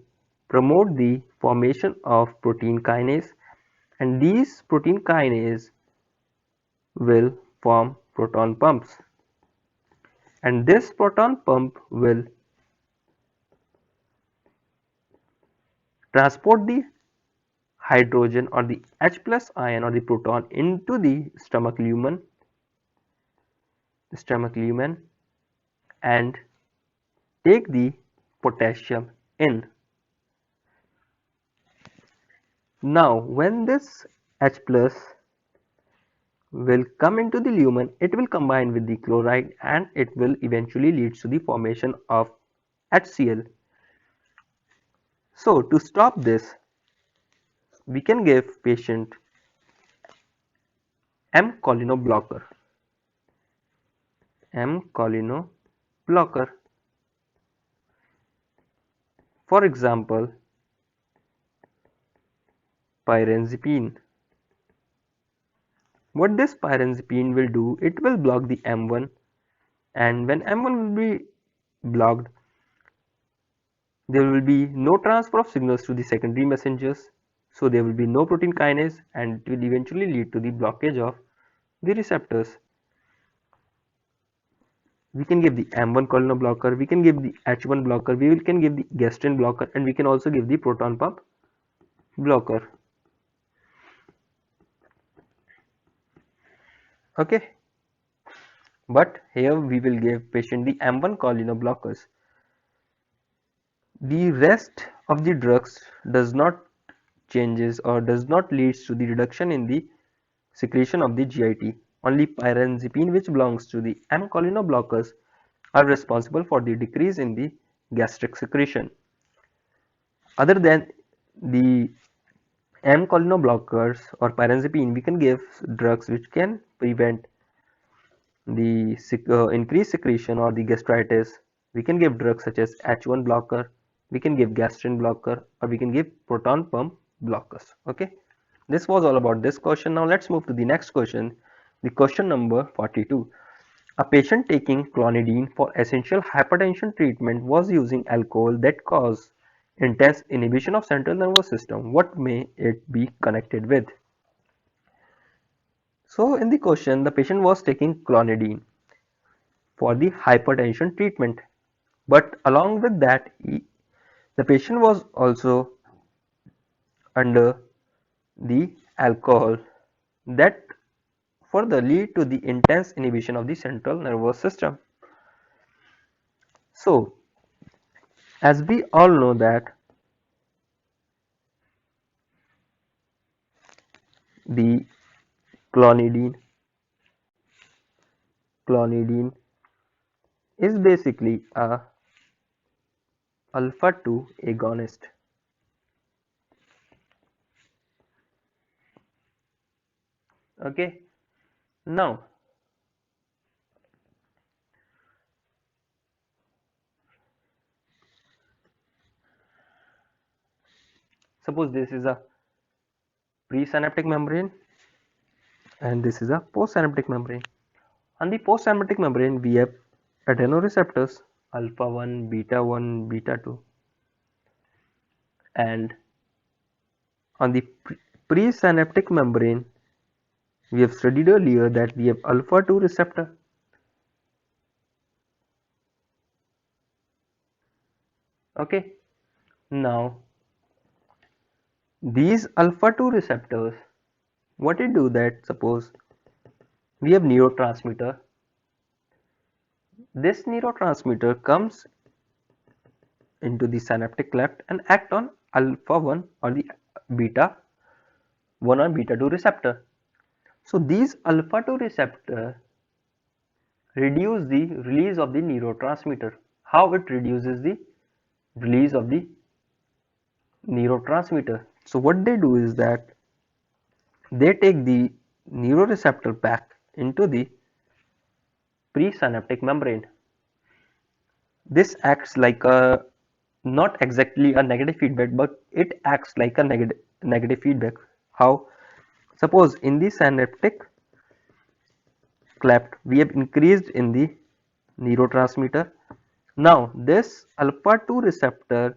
promote the formation of protein kinase, and these protein kinase will form proton pumps, and this proton pump will transport the hydrogen or the H plus ion or the proton into the stomach lumen and take the potassium in. Now when this H plus will come into the lumen, it will combine with the chloride and it will eventually lead to the formation of HCl. So to stop this, we can give patient M-choline blocker. For example, pyrazine. What this pyrazine will do, it will block the M1, and when M1 will be blocked, there will be no transfer of signals to the secondary messengers, so there will be no protein kinase and it will eventually lead to the blockage of the receptors. We can give the M1 choline blocker, we can give the H1 blocker, we can give the gastrin blocker, and we can also give the proton pump blocker. Okay, but here we will give patient the M1 choline blockers. The rest of the drugs does not changes or does not leads to the reduction in the secretion of the GIT. Only pyrazine, which belongs to the M-choline blockers, are responsible for the decrease in the gastric secretion. Other than the M-choline blockers or pyrazine, we can give drugs which can prevent the increased secretion or the gastritis. We can give drugs such as H1 blocker, we can give gastrin blocker, or we can give proton pump blockers. Okay, this was all about this question. Now let's move to the next question, the question number 42. A patient taking clonidine for essential hypertension treatment was using alcohol that caused intense inhibition of central nervous system. What may it be connected with? So in the question, the patient was taking clonidine for the hypertension treatment, but along with that, the patient was also under the alcohol that further lead to the intense inhibition of the central nervous system. So as we all know that the clonidine is basically a alpha 2 agonist. Okay, now suppose this is a presynaptic membrane and this is a postsynaptic membrane. On the postsynaptic membrane we have adrenoreceptors alpha 1, beta 1, beta 2, and on the presynaptic membrane we have studied earlier that we have alpha 2 receptor. Okay, now These alpha 2 receptors, what it do that, suppose we have neurotransmitter. This neurotransmitter comes into the synaptic cleft and act on alpha 1 or the beta 1 or beta 2 receptor. So these alpha 2 receptor reduce the release of the neurotransmitter. How it reduces the release of the neurotransmitter? So what they do is that they take the neuroreceptor back into the presynaptic membrane. This acts like a, not exactly a negative feedback, but it acts like a negative feedback. How? Suppose in the synaptic cleft we have increased in the neurotransmitter. Now this alpha 2 receptor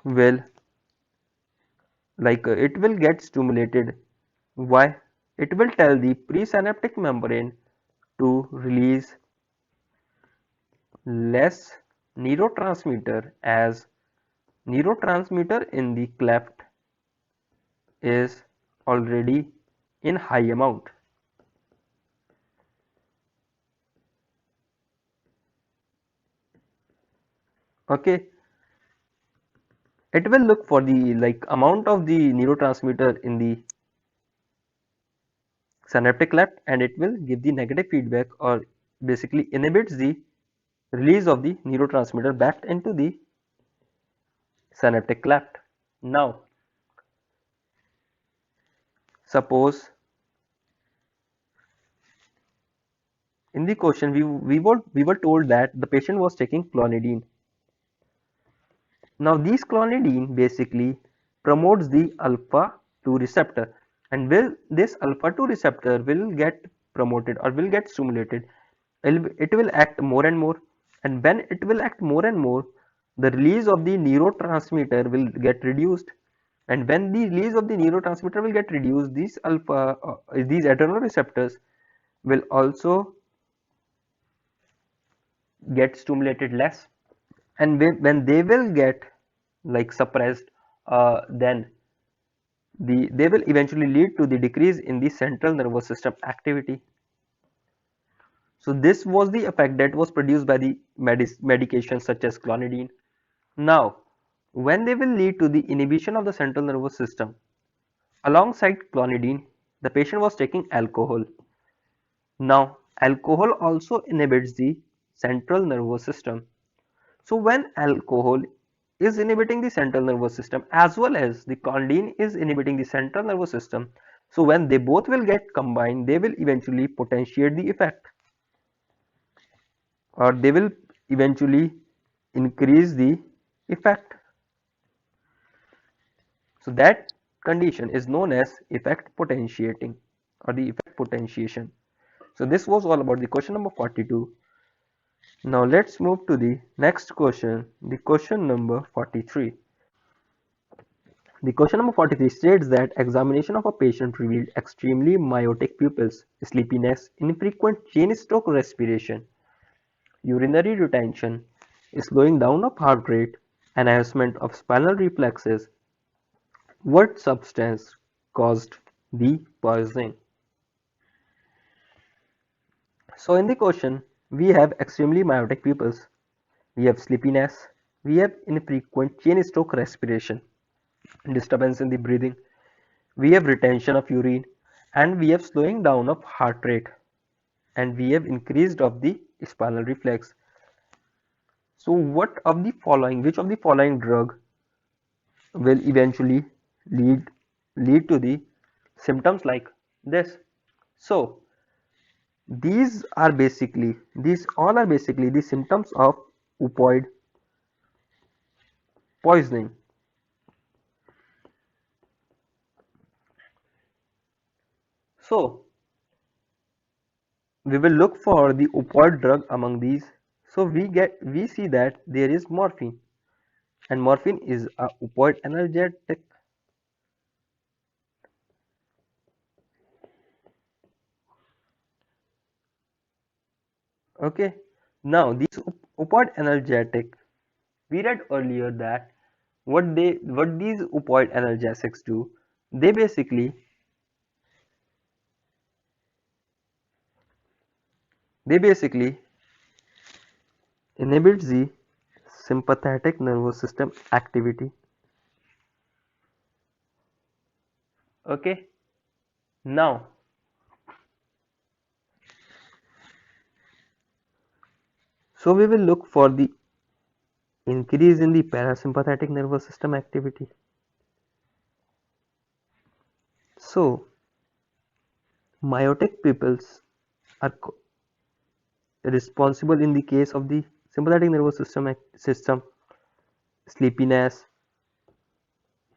will it will get stimulated. Why? It will tell the presynaptic membrane to release less neurotransmitter, as neurotransmitter in the cleft is already in high amount. Okay, it will look for the amount of the neurotransmitter in the synaptic cleft, and it will give the negative feedback, or basically inhibits the release of the neurotransmitter back into the synaptic cleft. Now suppose in the question we were told that the patient was taking clonidine. Now these clonidine basically promotes the alpha 2 receptor, and will this alpha 2 receptor will get promoted or will get stimulated, it will act more and more, and when it will act more and more, the release of the neurotransmitter will get reduced, and when the release of the neurotransmitter will get reduced, these adrenal receptors will also get stimulated less, and when they will get suppressed, then they will eventually lead to the decrease in the central nervous system activity. So this was the effect that was produced by the medications such as clonidine. Now when they will lead to the inhibition of the central nervous system, alongside clonidine the patient was taking alcohol. Now alcohol also inhibits the central nervous system. So when alcohol is inhibiting the central nervous system, as well as the clonidine is inhibiting the central nervous system, so when they both will get combined, they will eventually potentiate the effect, or they will eventually increase the effect. So that condition is known as effect potentiating, or the effect potentiation. So this was all about the question number 42. Now let's move to the next question, the question number 43. The question number 43 states that examination of a patient revealed extremely myotic pupils, sleepiness, infrequent chain-stroke respiration, urinary retention, slowing down of heart rate, enhancement of spinal reflexes. What substance caused the poisoning? So in the question, we have extremely myotic pupils, we have sleepiness, we have infrequent chain-stroke respiration, disturbance in the breathing, we have retention of urine, and we have slowing down of heart rate, and we have increased of the spinal reflex. So which of the following drug will eventually lead to the symptoms like this? So these all are basically the symptoms of opioid poisoning. So we will look for the opioid drug among these. So we see that there is morphine, and morphine is a opioid analgesic. Okay, now these opioid analgesic, we read earlier that what these opioid analgesics do, they basically inhibit the sympathetic nervous system activity. Okay, now so we will look for the increase in the parasympathetic nervous system activity. So myotic pupils are responsible in the case of the sympathetic nervous system sleepiness,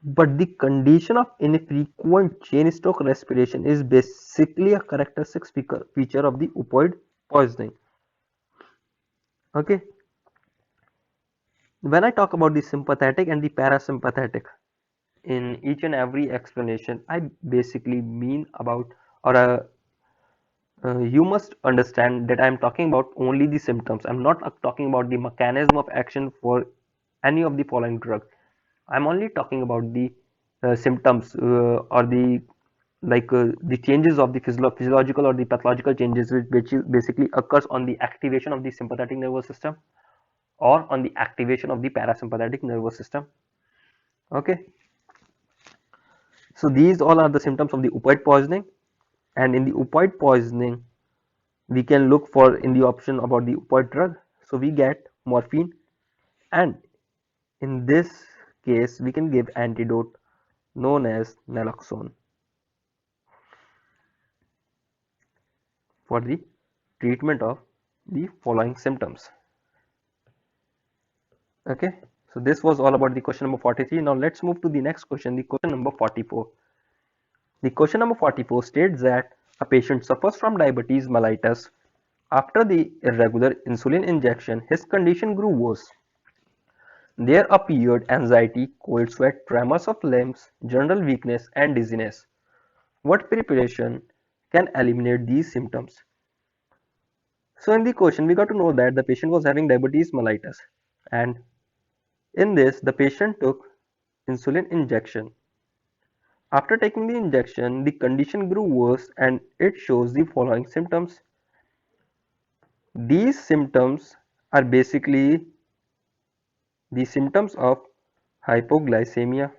but the condition of infrequent chain stroke respiration is basically a characteristic feature of the opioid poisoning. Okay, when I talk about the sympathetic and the parasympathetic in each and every explanation, I basically mean about, or you must understand that I am talking about only the symptoms. I'm not talking about the mechanism of action for any of the following drugs. I'm only talking about the symptoms or the changes of the physiological or the pathological changes which basically occurs on the activation of the sympathetic nervous system or on the activation of the parasympathetic nervous system. Okay, so these all are the symptoms of the opioid poisoning, and in the opioid poisoning we can look for in the option about the opioid drug. So we get morphine, and in this case we can give antidote known as naloxone for the treatment of the following symptoms. Okay, so this was all about the question number 43. Now let's move to the next question, the question number 44. The question number 44 states that a patient suffers from diabetes mellitus. After the irregular insulin injection, his condition grew worse. There appeared anxiety, cold sweat, tremors of limbs, general weakness, and dizziness. What preparation can eliminate these symptoms? So in the question, we got to know that the patient was having diabetes mellitus, and in this, the patient took insulin injection. After taking the injection, the condition grew worse, and it shows the following symptoms. These symptoms are basically the symptoms of hypoglycemia.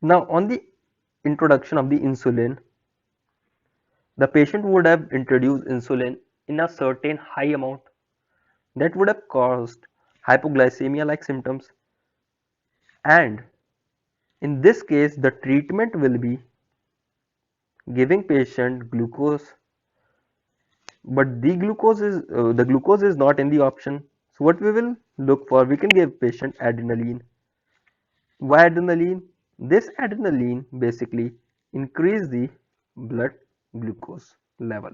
Now, on the introduction of the insulin, the patient would have introduced insulin in a certain high amount that would have caused hypoglycemia like symptoms, and in this case the treatment will be giving patient glucose, but the glucose is not in the option. So what we will look for, we can give patient adrenaline. Why adrenaline? This adrenaline basically increase the blood glucose level.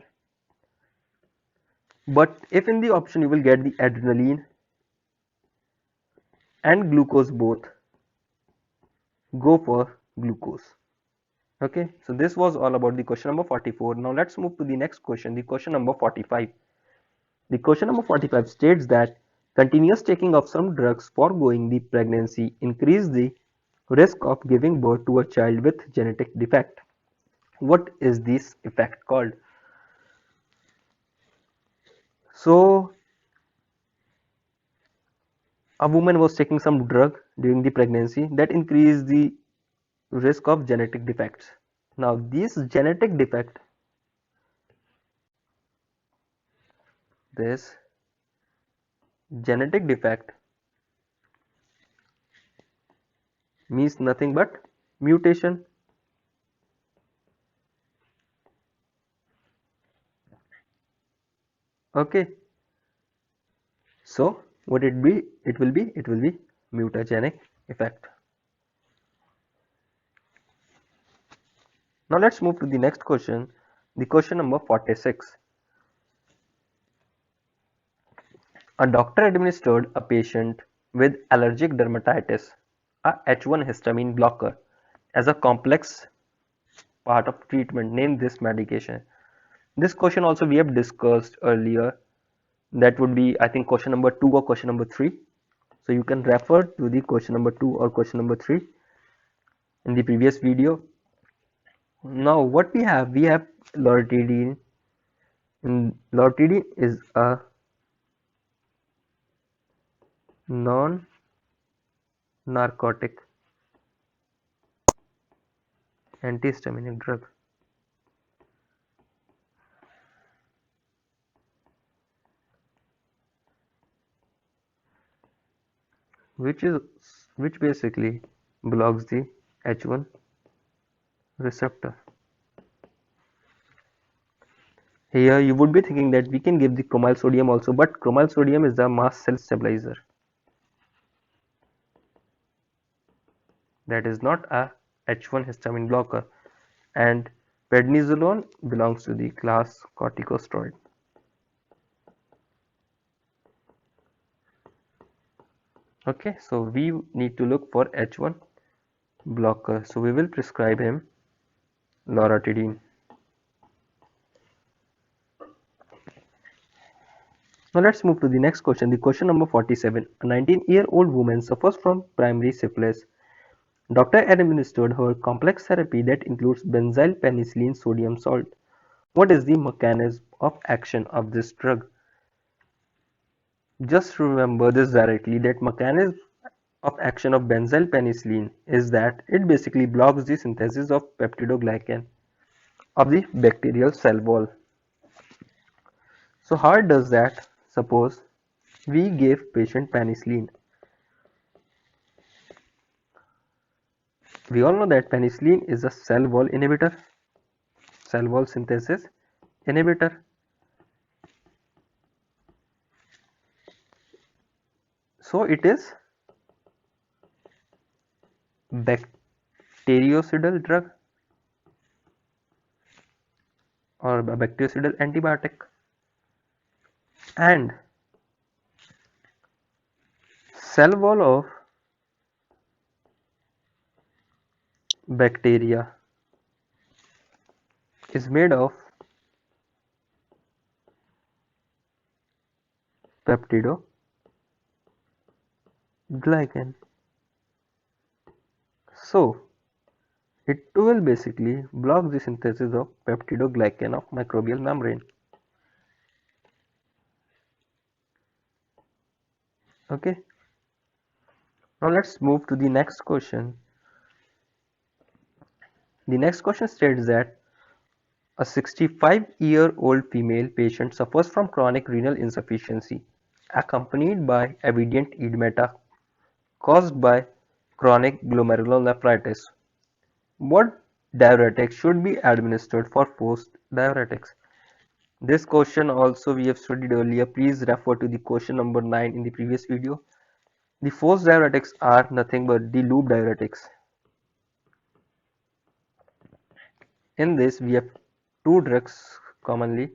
But if in the option you will get the adrenaline and glucose both, go for glucose. Okay, so this was all about the question number 44. Now let's move to the next question, the question number 45. The question number 45 states that continuous taking of some drugs foregoing the pregnancy increase the risk of giving birth to a child with genetic defect. What is this effect called? So a woman was taking some drug during the pregnancy that increased the risk of genetic defects. Now this genetic defect means nothing but mutation. Okay, so what it will be mutagenic effect. Now let's move to the next question, the question number 46. A doctor administered a patient with allergic dermatitis a H1 histamine blocker as a complex part of treatment. Name this medication. This question also we have discussed earlier. That would be, I think, question number 2 or question number 3. So you can refer to the question number 2 or question number 3 in the previous video. Now what we have loratadine. Loratadine is a non-narcotic antihistaminic drug, which is which basically blocks the H1 receptor. Here you would be thinking that we can give the chromyl sodium also, but chromyl sodium is the mast cell stabilizer. That is not a H1 histamine blocker, and prednisolone belongs to the class corticosteroid. Okay, so we need to look for H1 blocker, so we will prescribe him loratadine. Now let's move to the next question. The question number 47. A 19-year-old woman suffers from primary syphilis. Doctor administered her complex therapy that includes benzyl penicillin sodium salt. What is the mechanism of action of this drug? Just remember this directly, that mechanism of action of benzyl penicillin is that it basically blocks the synthesis of peptidoglycan of the bacterial cell wall. So how does that? Suppose we gave patient penicillin. We all know that penicillin is a cell wall inhibitor, cell wall synthesis inhibitor. So it is bactericidal drug or a bactericidal antibiotic, and cell wall of bacteria is made of peptidoglycan. So it will basically block the synthesis of peptidoglycan of microbial membrane. Okay, now let's move to the next question. The next question states that a 65-year-old female patient suffers from chronic renal insufficiency accompanied by evident edema caused by chronic glomerulonephritis. What diuretics should be administered for forced diuretics? This question also we have studied earlier. Please refer to the question number 9 in the previous video. The forced diuretics are nothing but the loop diuretics. In this we have two drugs commonly.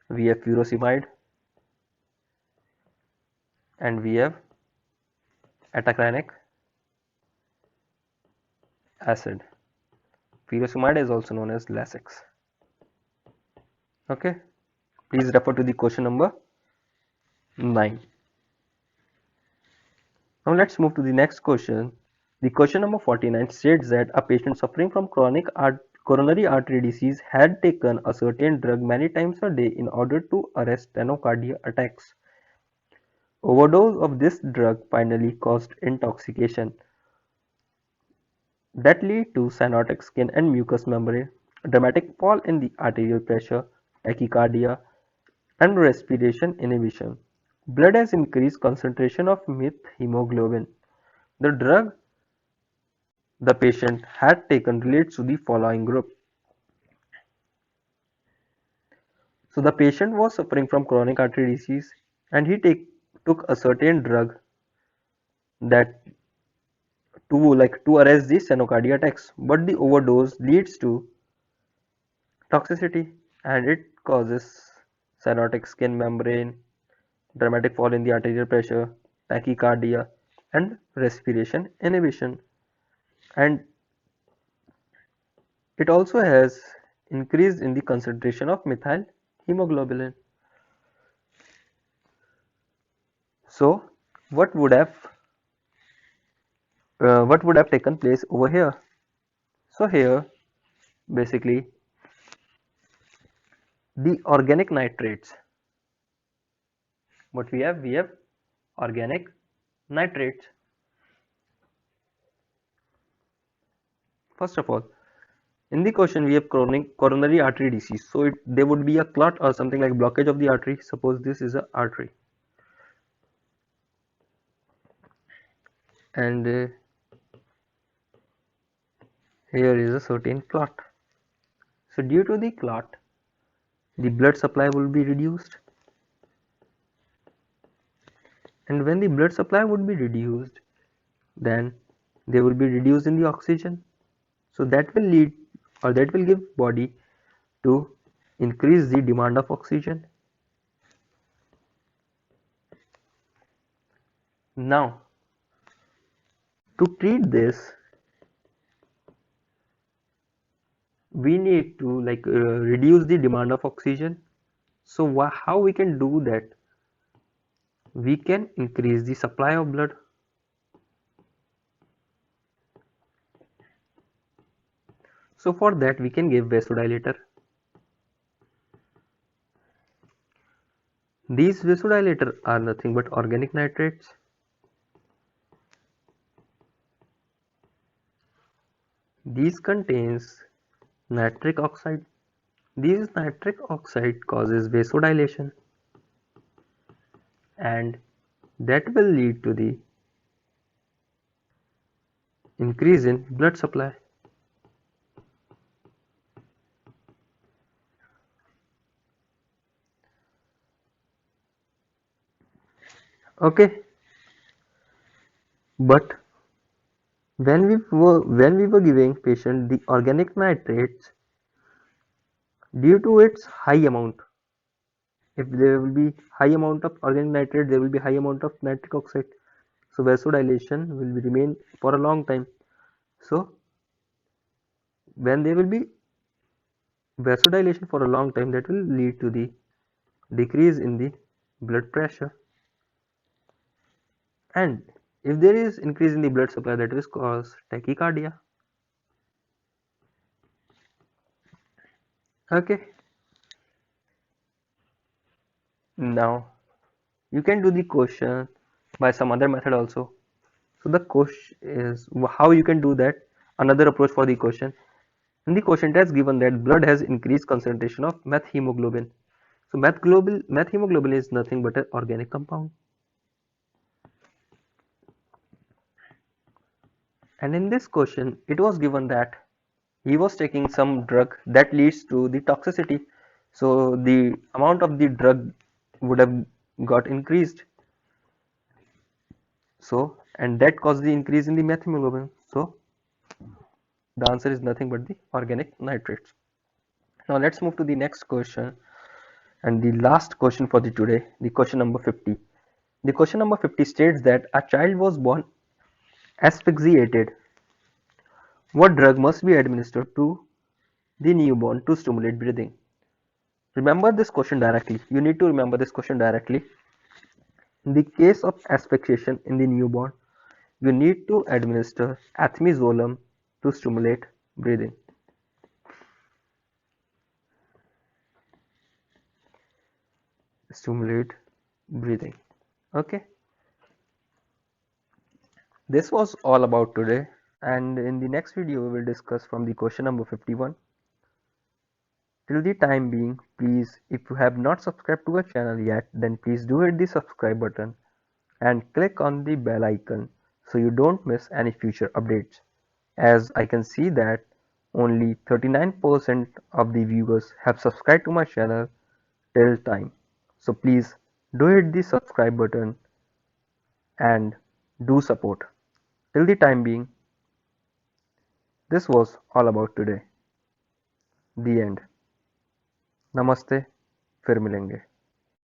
We have furosemide and we have atacranic acid. Furosemide is also known as Lasix. Okay, please refer to the question number 9. Now let's move to the next question. The question number 49 states that a patient suffering from chronic coronary artery disease had taken a certain drug many times a day in order to arrest tenocardia attacks. Overdose of this drug finally caused intoxication that lead to cyanotic skin and mucous membrane, dramatic fall in the arterial pressure, tachycardia, and respiration inhibition. Blood has increased concentration of methemoglobin. The drug the patient had taken relates to the following group. So the patient was suffering from chronic artery disease and he took a certain drug that to arrest the cyanocardia attacks, but the overdose leads to toxicity and it causes cyanotic skin membrane, dramatic fall in the arterial pressure, tachycardia, and respiration inhibition. And it also has increase in the concentration of methyl hemoglobin. So what would have taken place over here? So here basically the organic nitrates, what we have organic nitrates. First of all, in the question we have chronic coronary artery disease, so there would be a clot or something like blockage of the artery. Suppose this is a artery, and here is a certain clot. So due to the clot, the blood supply will be reduced, and when the blood supply would be reduced, then they will be reduced in the oxygen. So that will lead, or that will give body to increase the demand of oxygen. Now to treat this, we need to reduce the demand of oxygen. So how we can do that? We can increase the supply of blood. So for that we can give vasodilator. These vasodilators are nothing but organic nitrates. These contains nitric oxide. This nitric oxide causes vasodilation, and that will lead to the increase in blood supply. Okay, but when we were giving patient the organic nitrates, due to its high amount, if there will be high amount of organic nitrate, there will be high amount of nitric oxide, so vasodilation will be remain for a long time. So when there will be vasodilation for a long time, that will lead to the decrease in the blood pressure, and if there is increase in the blood supply, that will cause tachycardia. Okay, now you can do the question by some other method also. So the question is how you can do that. Another approach for the question. In the question, it has given that blood has increased concentration of methemoglobin. So methemoglobin is nothing but an organic compound. And in this question, it was given that he was taking some drug that leads to the toxicity. So the amount of the drug would have got increased. So, and that caused the increase in the methemoglobin. So the answer is nothing but the organic nitrates. Now let's move to the next question, and the last question for the today, the question number 50. The question number 50 states that a child was born asphyxiated. What drug must be administered to the newborn to stimulate breathing? Remember this question directly. You need to remember this question directly. In the case of asphyxiation in the newborn, you need to administer ethimazolum to stimulate breathing. Stimulate breathing. Okay. This was all about today, and in the next video we will discuss from the question number 51. Till the time being, please, if you have not subscribed to our channel yet, then please do hit the subscribe button and click on the bell icon so you don't miss any future updates. As I can see that only 39% of the viewers have subscribed to my channel till time. So please do hit the subscribe button and do support. Till the time being, this was all about today. The end. नमस्ते, फिर मिलेंगे.